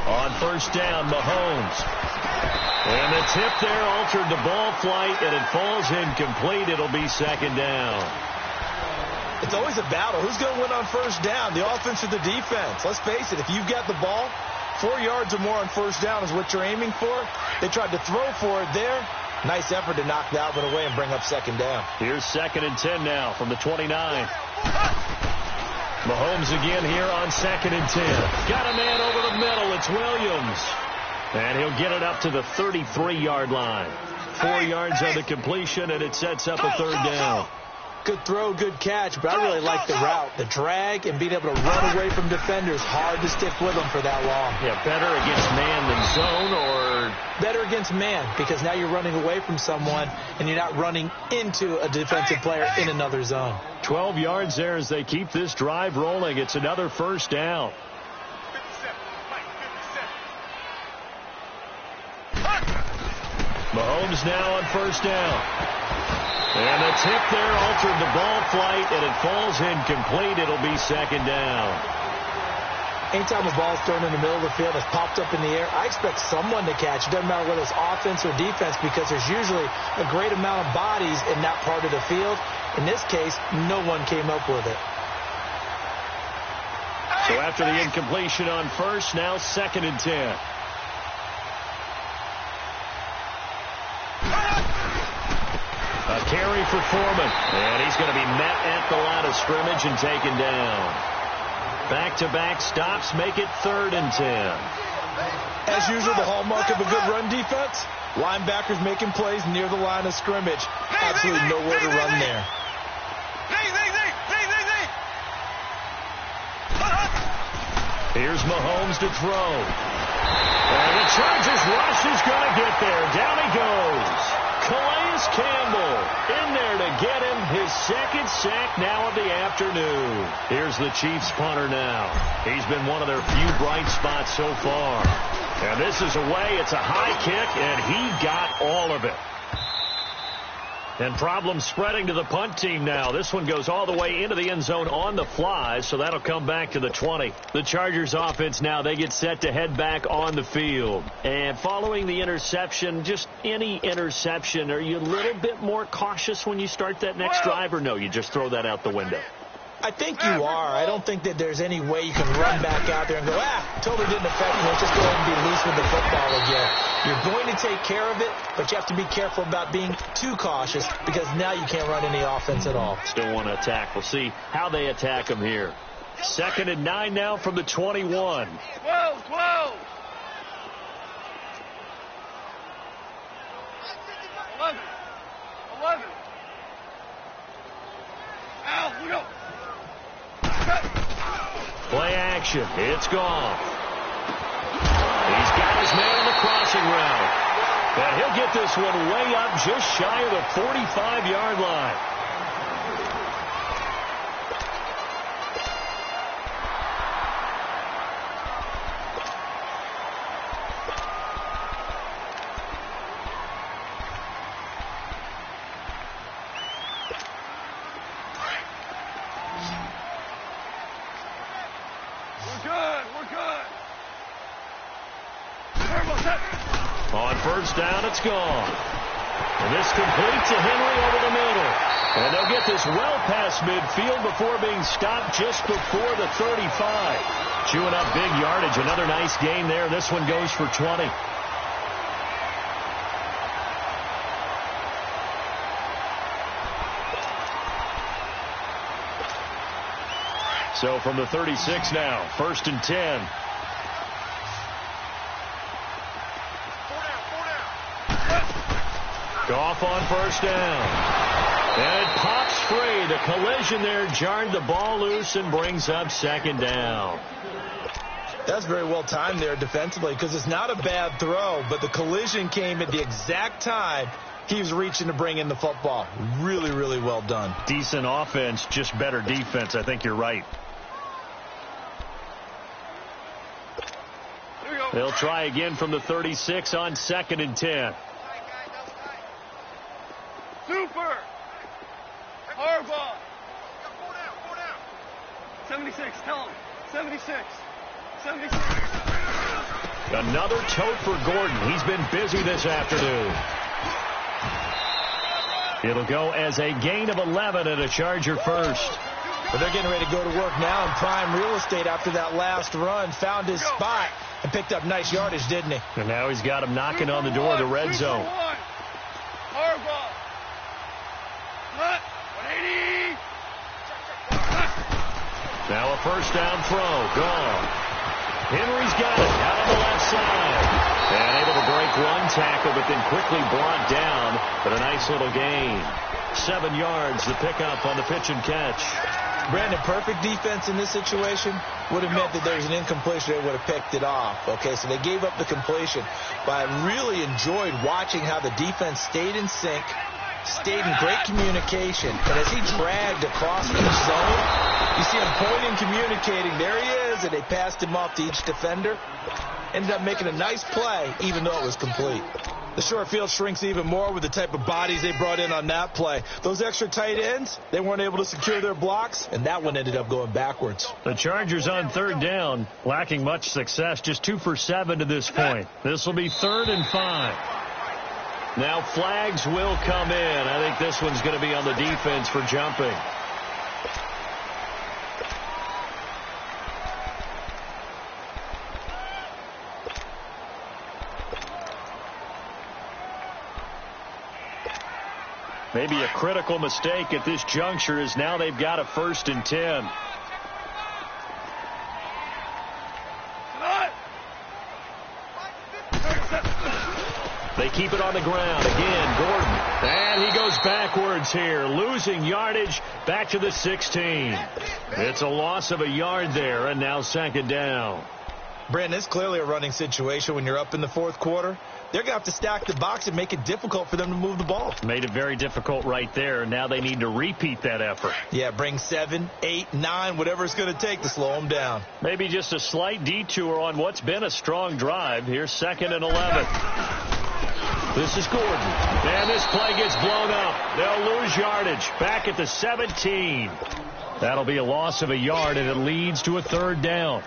On first down, Mahomes. And the tip there altered the ball flight, and it falls incomplete. It'll be 2nd down. It's always a battle. Who's going to win on first down, the offense or the defense? Let's face it, if you've got the ball, 4 yards or more on first down is what you're aiming for. They tried to throw for it there. Nice effort to knock that one away and bring up 2nd down. Here's 2nd and 10 now from the 29. Mahomes again here on 2nd and 10. Got a man over the middle. It's Williams. And he'll get it up to the 33-yard line. 4 yards on the completion, and it sets up a 3rd down. Good throw, good catch, but I really like the route. The drag and being able to run away from defenders. Hard to stick with them for that long. Yeah, better against man than zone, or? Better against man, because now you're running away from someone and you're not running into a defensive player in another zone. 12 yards there as they keep this drive rolling. It's another first down. Mahomes now on first down. And the tip there altered the ball flight, and it falls incomplete. It'll be 2nd down. Anytime a ball's thrown in the middle of the field, it's popped up in the air, I expect someone to catch. It doesn't matter whether it's offense or defense, because there's usually a great amount of bodies in that part of the field. In this case, no one came up with it. So after the incompletion on first, now 2nd and 10. A carry for Foreman, and he's going to be met at the line of scrimmage and taken down. Back-to-back stops make it 3rd and 10. As usual, the hallmark of a good run defense, linebackers making plays near the line of scrimmage. Absolutely nowhere to run there. Here's Mahomes to throw. And the Chargers rush is going to get there. Down he goes. Calais Campbell in there to get him his 2nd sack now of the afternoon. Here's the Chiefs punter now. He's been one of their few bright spots so far. And this is away. It's a high kick, and he got all of it. And problems spreading to the punt team now. This one goes all the way into the end zone on the fly, so that'll come back to the 20. The Chargers offense now, they get set to head back on the field. And following the interception, just any interception, are you a little bit more cautious when you start that next drive, or no, you just throw that out the window? I think you are. I don't think that there's any way you can run back out there and go, totally didn't affect me. Let's just go ahead and be loose with the football again. You're going to take care of it, but you have to be careful about being too cautious, because now you can't run any offense at all. Still want to attack. We'll see how they attack them here. 2nd and 9 now from the 21. 12. direction. It's Goff. He's got his man on the crossing route. And he'll get this one way up just shy of the 45-yard line. On first down, it's gone. And this completes to Henry over the middle. And they'll get this well past midfield before being stopped just before the 35. Chewing up big yardage. Another nice gain there. This one goes for 20. So from the 36 now, 1st and 10. Goff on first down. And it pops free. The collision there jarred the ball loose and brings up 2nd down. That's very well timed there defensively because it's not a bad throw, but the collision came at the exact time he was reaching to bring in the football. Really, really well done. Decent offense, just better defense. I think you're right. They'll try again from the 36 on 2nd and 10. Super! Harbaugh! 76, tell him. 76. 76. Another tote for Gordon. He's been busy this afternoon. It'll go as a gain of 11 and a Charger first. But they're getting ready to go to work now in prime real estate after that last run. Found his spot and picked up nice yardage, didn't he? And now he's got him knocking on the door of the red zone. Harbaugh! 180! Now a first down throw. Gone. Henry's got it out on the left side. And able to break one tackle, but then quickly brought down. But a nice little gain. 7 yards, the pickup on the pitch and catch. Brandon, perfect defense in this situation would have meant that there was an incompletion. They would have picked it off. Okay, so they gave up the completion. But I really enjoyed watching how the defense stayed in sync, stayed in great communication. And as he dragged across the zone, you see him pointing, communicating. There he is, and they passed him off to each defender. Ended up making a nice play, even though it was complete. The short field shrinks even more with the type of bodies they brought in on that play. Those extra tight ends, they weren't able to secure their blocks, and that one ended up going backwards. The Chargers on 3rd down, lacking much success, just 2 for 7 to this point. This will be 3rd and 5. Now flags will come in. I think this one's going to be on the defense for jumping. Maybe a critical mistake at this juncture is now they've got a 1st and 10. They keep it on the ground. Again, Gordon. And he goes backwards here, losing yardage back to the 16. It's a loss of a yard there, and now 2nd down. Brandon, it's clearly a running situation when you're up in the 4th quarter. They're going to have to stack the box and make it difficult for them to move the ball. Made it very difficult right there. Now they need to repeat that effort. Yeah, bring 7, 8, 9, whatever it's going to take to slow them down. Maybe just a slight detour on what's been a strong drive. Here's 2nd and 11. This is Gordon. And this play gets blown up. They'll lose yardage. Back at the 17. That'll be a loss of a yard, and it leads to a 3rd down.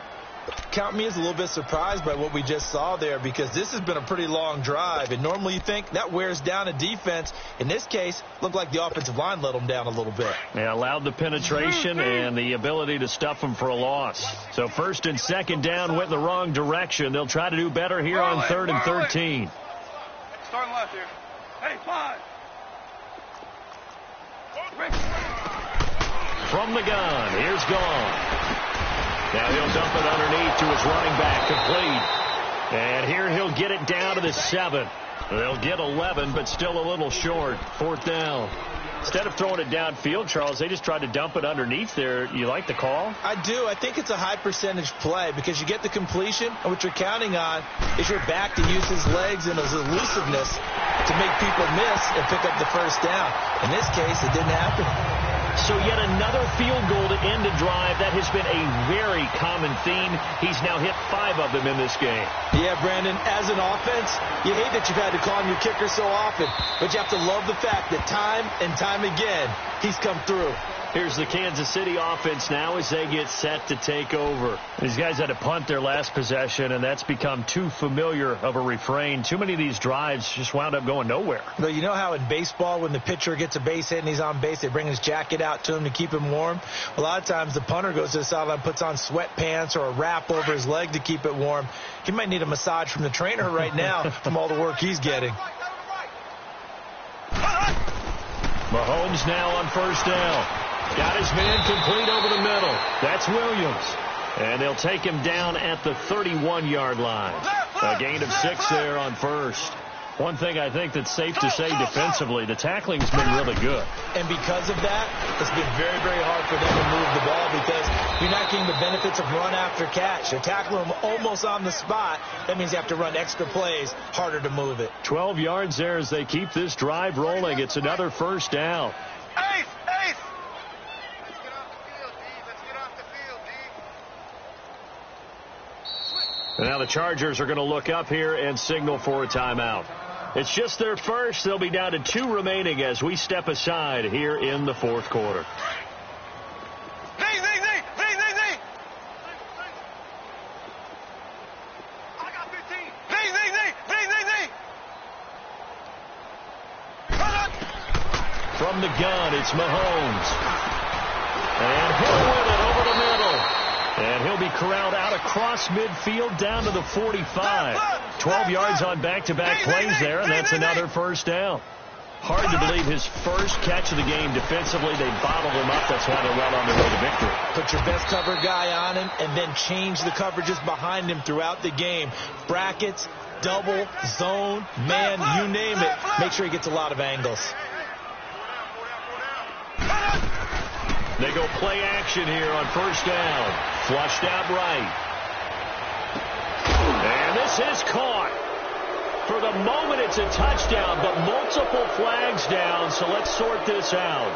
Count me as a little bit surprised by what we just saw there, because this has been a pretty long drive, and normally you think that wears down a defense. In this case, looked like the offensive line let them down a little bit. Yeah, allowed the penetration and the ability to stuff them for a loss. So 1st and 2nd down went in the wrong direction. They'll try to do better here on 3rd and 13. Starting left here. Hey, 5. From the gun, here's Gone. Now he'll dump it underneath to his running back, complete. And here he'll get it down to the 7. They'll get 11, but still a little short. 4th down. Instead of throwing it downfield, Charles, they just tried to dump it underneath there. You like the call? I do. I think it's a high percentage play because you get the completion, and what you're counting on is your back to use his legs and his elusiveness to make people miss and pick up the first down. In this case, it didn't happen. So yet another field goal to end a drive. That has been a very common theme. He's now hit 5 of them in this game. Yeah, Brandon, as an offense, you hate that you've had to call on your kicker so often, but you have to love the fact that time and time again, he's come through. Here's the Kansas City offense now as they get set to take over. These guys had to punt their last possession, and that's become too familiar of a refrain. Too many of these drives just wound up going nowhere. But you know how in baseball, when the pitcher gets a base hit and he's on base, they bring his jacket out to him to keep him warm? A lot of times the punter goes to the sideline, puts on sweatpants or a wrap over his leg to keep it warm. He might need a massage from the trainer right now from all the work he's getting. Mahomes now on first down. Got his man complete over the middle. That's Williams. And they'll take him down at the 31-yard line. A gain of 6 there on first. One thing I think that's safe to say defensively, the tackling's been really good. And because of that, it's been very, very hard for them to move the ball because you're not getting the benefits of run after catch. You're tackling them almost on the spot. That means you have to run extra plays, harder to move it. 12 yards there as they keep this drive rolling. It's another first down. Ace! Ace! Let's get off the field, D. Let's get off the field, D. And now the Chargers are going to look up here and signal for a timeout. It's just their first. They'll be down to 2 remaining as we step aside here in the fourth quarter. Z! I got 15. Z! From the gun, it's Mahomes. And he'll win it over the middle. And he'll be corralled out across midfield down to the 45. 12 yards on back-to-back plays there, and that's another first down. Hard to believe his first catch of the game defensively. They bottled him up. That's why they're well on their way to victory. Put your best cover guy on him and then change the coverages behind him throughout the game. Brackets, double, zone, man, you name it. Make sure he gets a lot of angles. They go play action here on first down. Flushed out right. And this is caught. For the moment, it's a touchdown, but multiple flags down, so let's sort this out.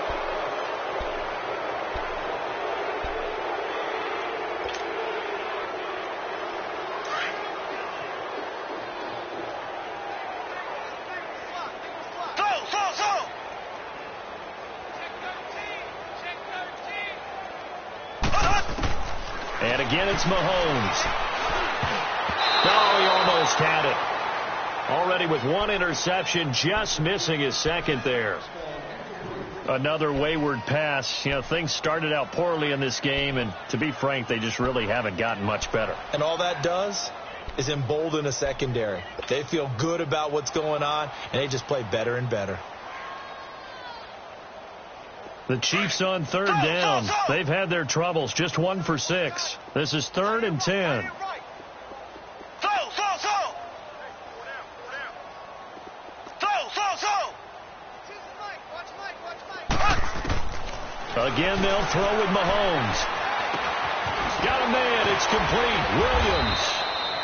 And again, it's Mahomes. Oh, he almost had it. Already with 1 interception, just missing his second there. Another wayward pass. You know, things started out poorly in this game, and to be frank, they just really haven't gotten much better. And all that does is embolden a secondary. They feel good about what's going on, and they just play better and better. The Chiefs on third down. They've had their troubles. Just 1 for 6. This is 3rd and 10. Again, they'll throw with Mahomes. Got a man. It's complete. Williams.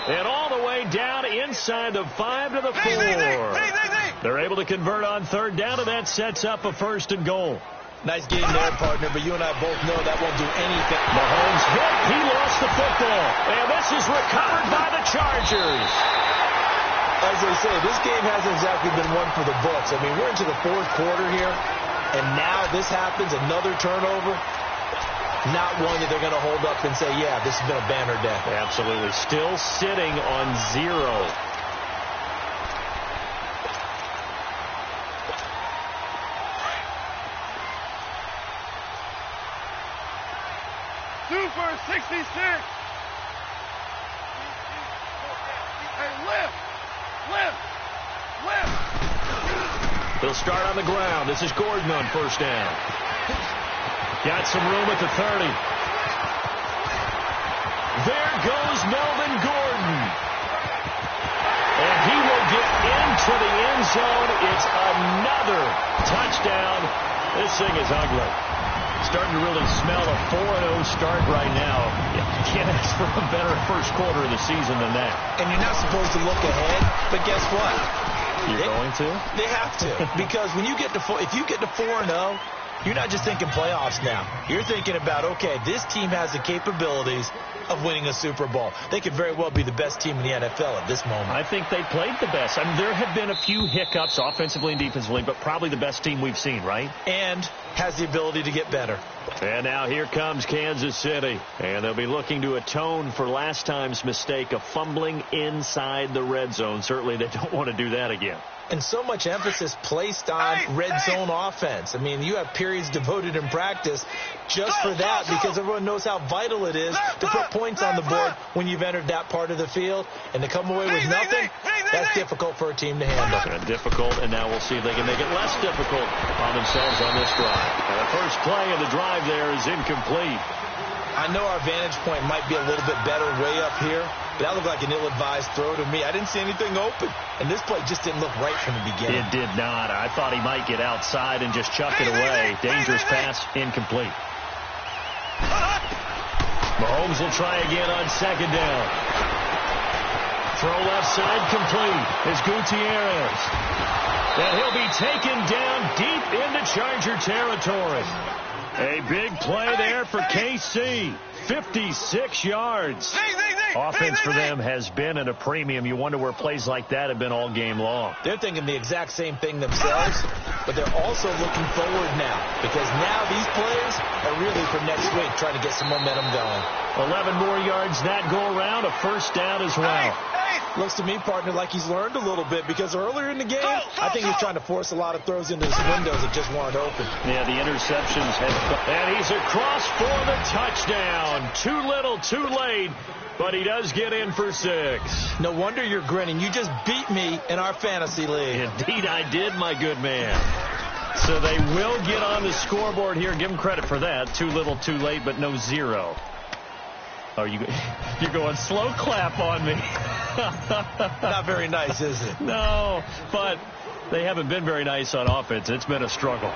And all the way down inside the 5 to the 4. They're able to convert on third down, and that sets up a 1st and goal. Nice game there, partner, but you and I both know that won't do anything. Mahomes hit. He lost the football. And this is recovered by the Chargers. As they say, this game hasn't exactly been one for the books. I mean, we're into the 4th quarter here, and now this happens, another turnover. Not one that they're going to hold up and say, yeah, this has been a banner day. Absolutely. Still sitting on 0. 2 for 66. Hey, lift. They'll start on the ground. This is Gordon on first down. Got some room at the 30. There goes Melvin Gordon. And he will get into the end zone. It's another touchdown This thing is ugly. Starting to really smell a 4-0 start right now. You can't ask for a better first quarter of the season than that. And you're not supposed to look ahead, but guess what? You're going to? They have to. Because when you get to if you get to 4-0, you're not just thinking playoffs now. You're thinking about, okay, this team has the capabilities of winning a Super Bowl. They could very well be the best team in the NFL at this moment. I think they played the best. I mean, there have been a few hiccups offensively and defensively, but probably the best team we've seen, right? And has the ability to get better. And now here comes Kansas City. And they'll be looking to atone for last time's mistake of fumbling inside the red zone. Certainly they don't want to do that again. And so much emphasis placed on red zone offense. I mean, you have periods devoted in practice just for that because everyone knows how vital it is to put points on the board when you've entered that part of the field. And to come away with nothing, that's difficult for a team to handle. Difficult, and now we'll see if they can make it less difficult on themselves on this drive. And the first play of the drive there is incomplete. I know our vantage point might be a little bit better way up here, but that looked like an ill-advised throw to me. I didn't see anything open, and this play just didn't look right from the beginning. It did not. I thought he might get outside and just chuck it away. Dangerous pass, incomplete. Mahomes will try again on second down. Throw left side complete. It's Gutierrez. And he'll be taken down deep into Charger territory. A big play there for KC. 56 yards. Offense for them has been at a premium. You wonder where plays like that have been all game long. They're thinking the exact same thing themselves, but they're also looking forward now because now these plays are really for next week, trying to get some momentum going. 11 more yards that go around, a first down as well. Looks to me, partner, like he's learned a little bit because earlier in the game, I think he's trying to force a lot of throws into his windows that just weren't open. Yeah, the interceptions and he's across for the touchdown. Too little, too late, but he does get in for 6. No wonder you're grinning. You just beat me in our fantasy league. Indeed, I did, my good man. So they will get on the scoreboard here. Give them credit for that. Too little, too late, but no 0. Oh, you're going slow clap on me. Not very nice, is it? No, but they haven't been very nice on offense. It's been a struggle.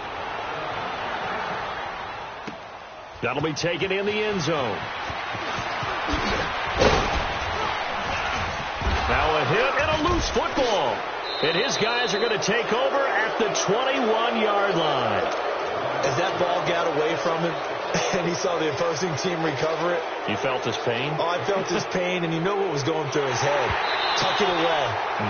That'll be taken in the end zone. Now a hit and a loose football. And his guys are going to take over at the 21-yard line. As that ball got away from him, and he saw the opposing team recover it. You felt his pain? Oh, I felt his pain, and you know what was going through his head. Tuck it away.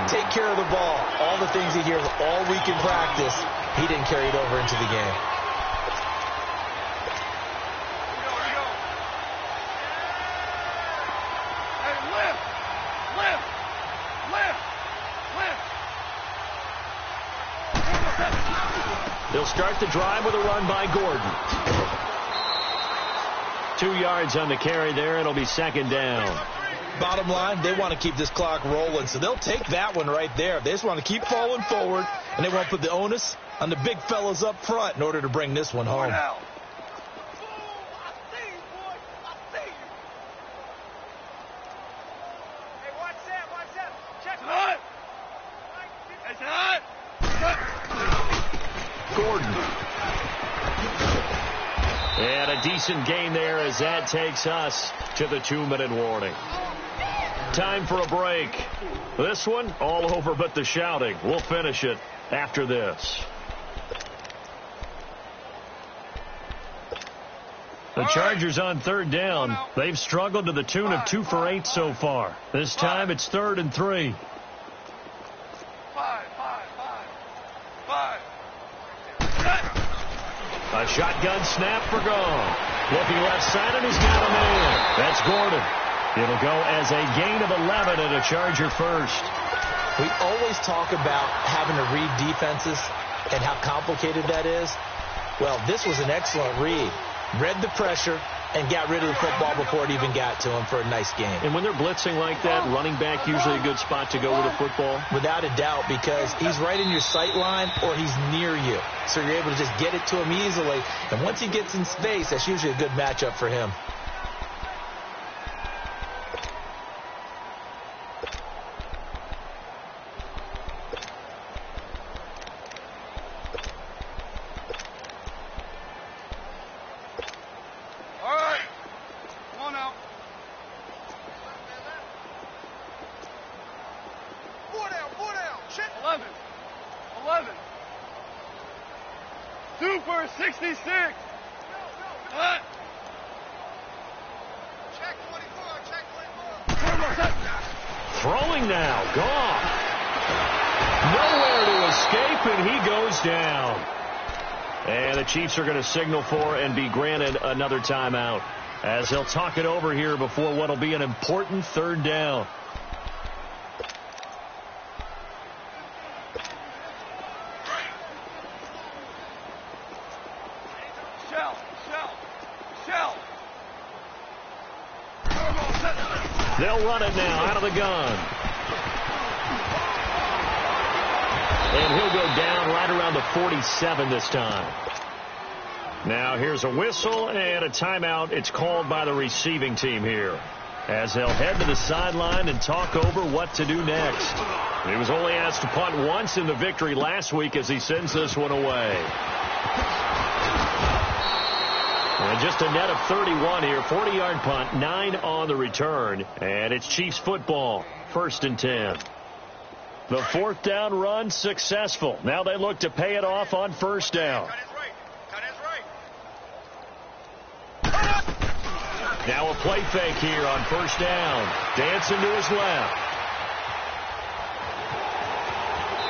Take care of the ball. All the things he hears all week in practice, he didn't carry it over into the game. Hey, lift! Lift! Lift! Lift! They'll start the drive with a run by Gordon. 2 yards on the carry there. It'll be second down. Bottom line, they want to keep this clock rolling, so they'll take that one right there. They just want to keep falling forward, and they want to put the onus on the big fellas up front in order to bring this one home. Gordon. And a decent gain there as that takes us to the 2-minute warning. Time for a break. This one all over but the shouting. We'll finish it after this. The Chargers on third down. They've struggled to the tune of 2 for 8 so far. This time it's 3rd and 3. A shotgun snap for Gone. Looking left side, and he's got a man. That's Gordon. It'll go as a gain of 11 and a Charger first. We always talk about having to read defenses and how complicated that is. Well, this was an excellent read. Read the pressure and got rid of the football before it even got to him for a nice game. And when they're blitzing like that, running back usually a good spot to go with the football? Without a doubt, because he's right in your sight line or he's near you. So you're able to just get it to him easily. And once he gets in space, that's usually a good matchup for him. 11. 2 for 66. What? Check 24, check 24. Throwing now, gone. Nowhere to escape, and he goes down. And the Chiefs are going to signal for and be granted another timeout, as they'll talk it over here before what will be an important third down. Shell. They'll run it now out of the gun. And he'll go down right around the 47 this time. Now here's a whistle and a timeout. It's called by the receiving team here, as they'll head to the sideline and talk over what to do next. He was only asked to punt once in the victory last week as he sends this one away. And just a net of 31 here. 40-yard punt, 9 on the return. And it's Chiefs football, 1st and 10. The 4th down run successful. Now they look to pay it off on 1st down. Cut his right. Now a play fake here on 1st down. Dancing to his left.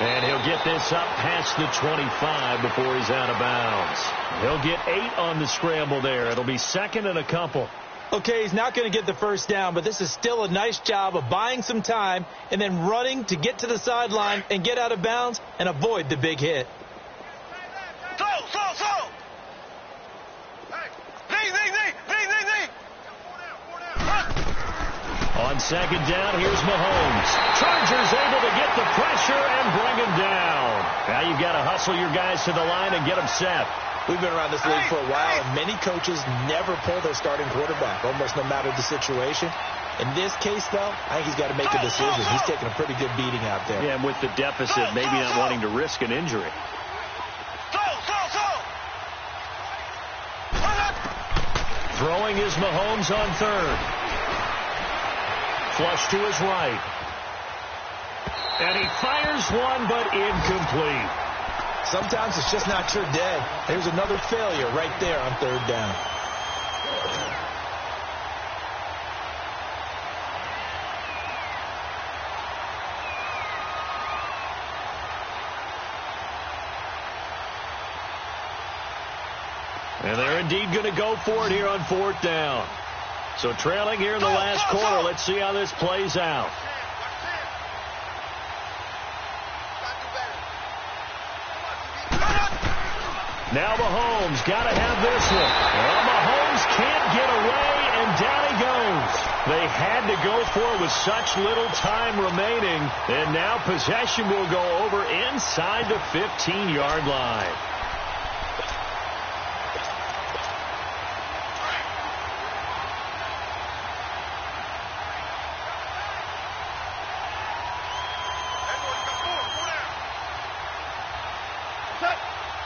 And he'll get this up past the 25 before he's out of bounds. He'll get 8 on the scramble there. It'll be 2nd and a couple. Okay, he's not going to get the 1st down, but this is still a nice job of buying some time and then running to get to the sideline and get out of bounds and avoid the big hit. Slow. Zing. On 2nd down, here's Mahomes. Chargers able to get the pressure and bring him down. Now you've got to hustle your guys to the line and get them set. We've been around this league for a while, and many coaches never pull their starting quarterback, almost no matter the situation. In this case, though, I think he's got to make a decision. He's taking a pretty good beating out there. Yeah, and with the deficit, maybe not wanting to risk an injury. Throwing is Mahomes on 3rd. Flush to his right. And he fires one, but incomplete. Sometimes it's just not your day. There's another failure right there on 3rd down. And they're indeed going to go for it here on 4th down. So trailing here in the last quarter. Let's see how this plays out. Now Mahomes got to have this one. Well, Mahomes can't get away, and down he goes. They had to go for it with such little time remaining, and now possession will go over inside the 15-yard line.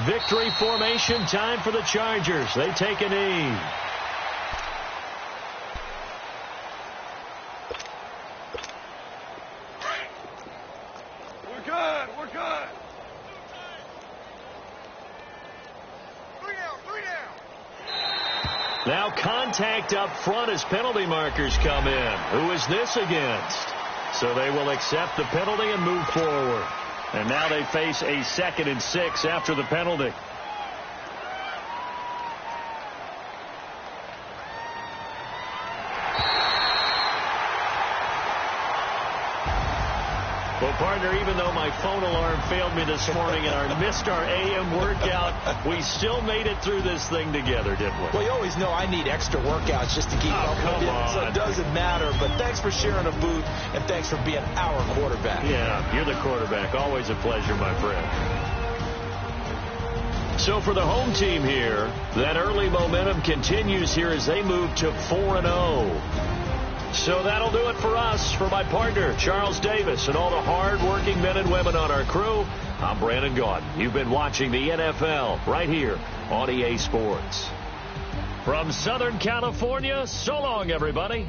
Victory formation time for the Chargers. They take a knee. We're good. 3 down. Now contact up front as penalty markers come in. Who is this against? So they will accept the penalty and move forward. And now they face a 2nd and 6 after the penalty. Well, partner, even though my phone alarm failed me this morning and I missed our AM workout, we still made it through this thing together, didn't we? Well, you always know I need extra workouts just to keep up with you, so it doesn't matter. But thanks for sharing a booth, and thanks for being our quarterback. Yeah, you're the quarterback. Always a pleasure, my friend. So for the home team here, that early momentum continues here as they move to 4-0. So that'll do it for us. For my partner, Charles Davis, and all the hard-working men and women on our crew, I'm Brandon Gaudin. You've been watching the NFL right here on EA Sports. From Southern California, so long, everybody.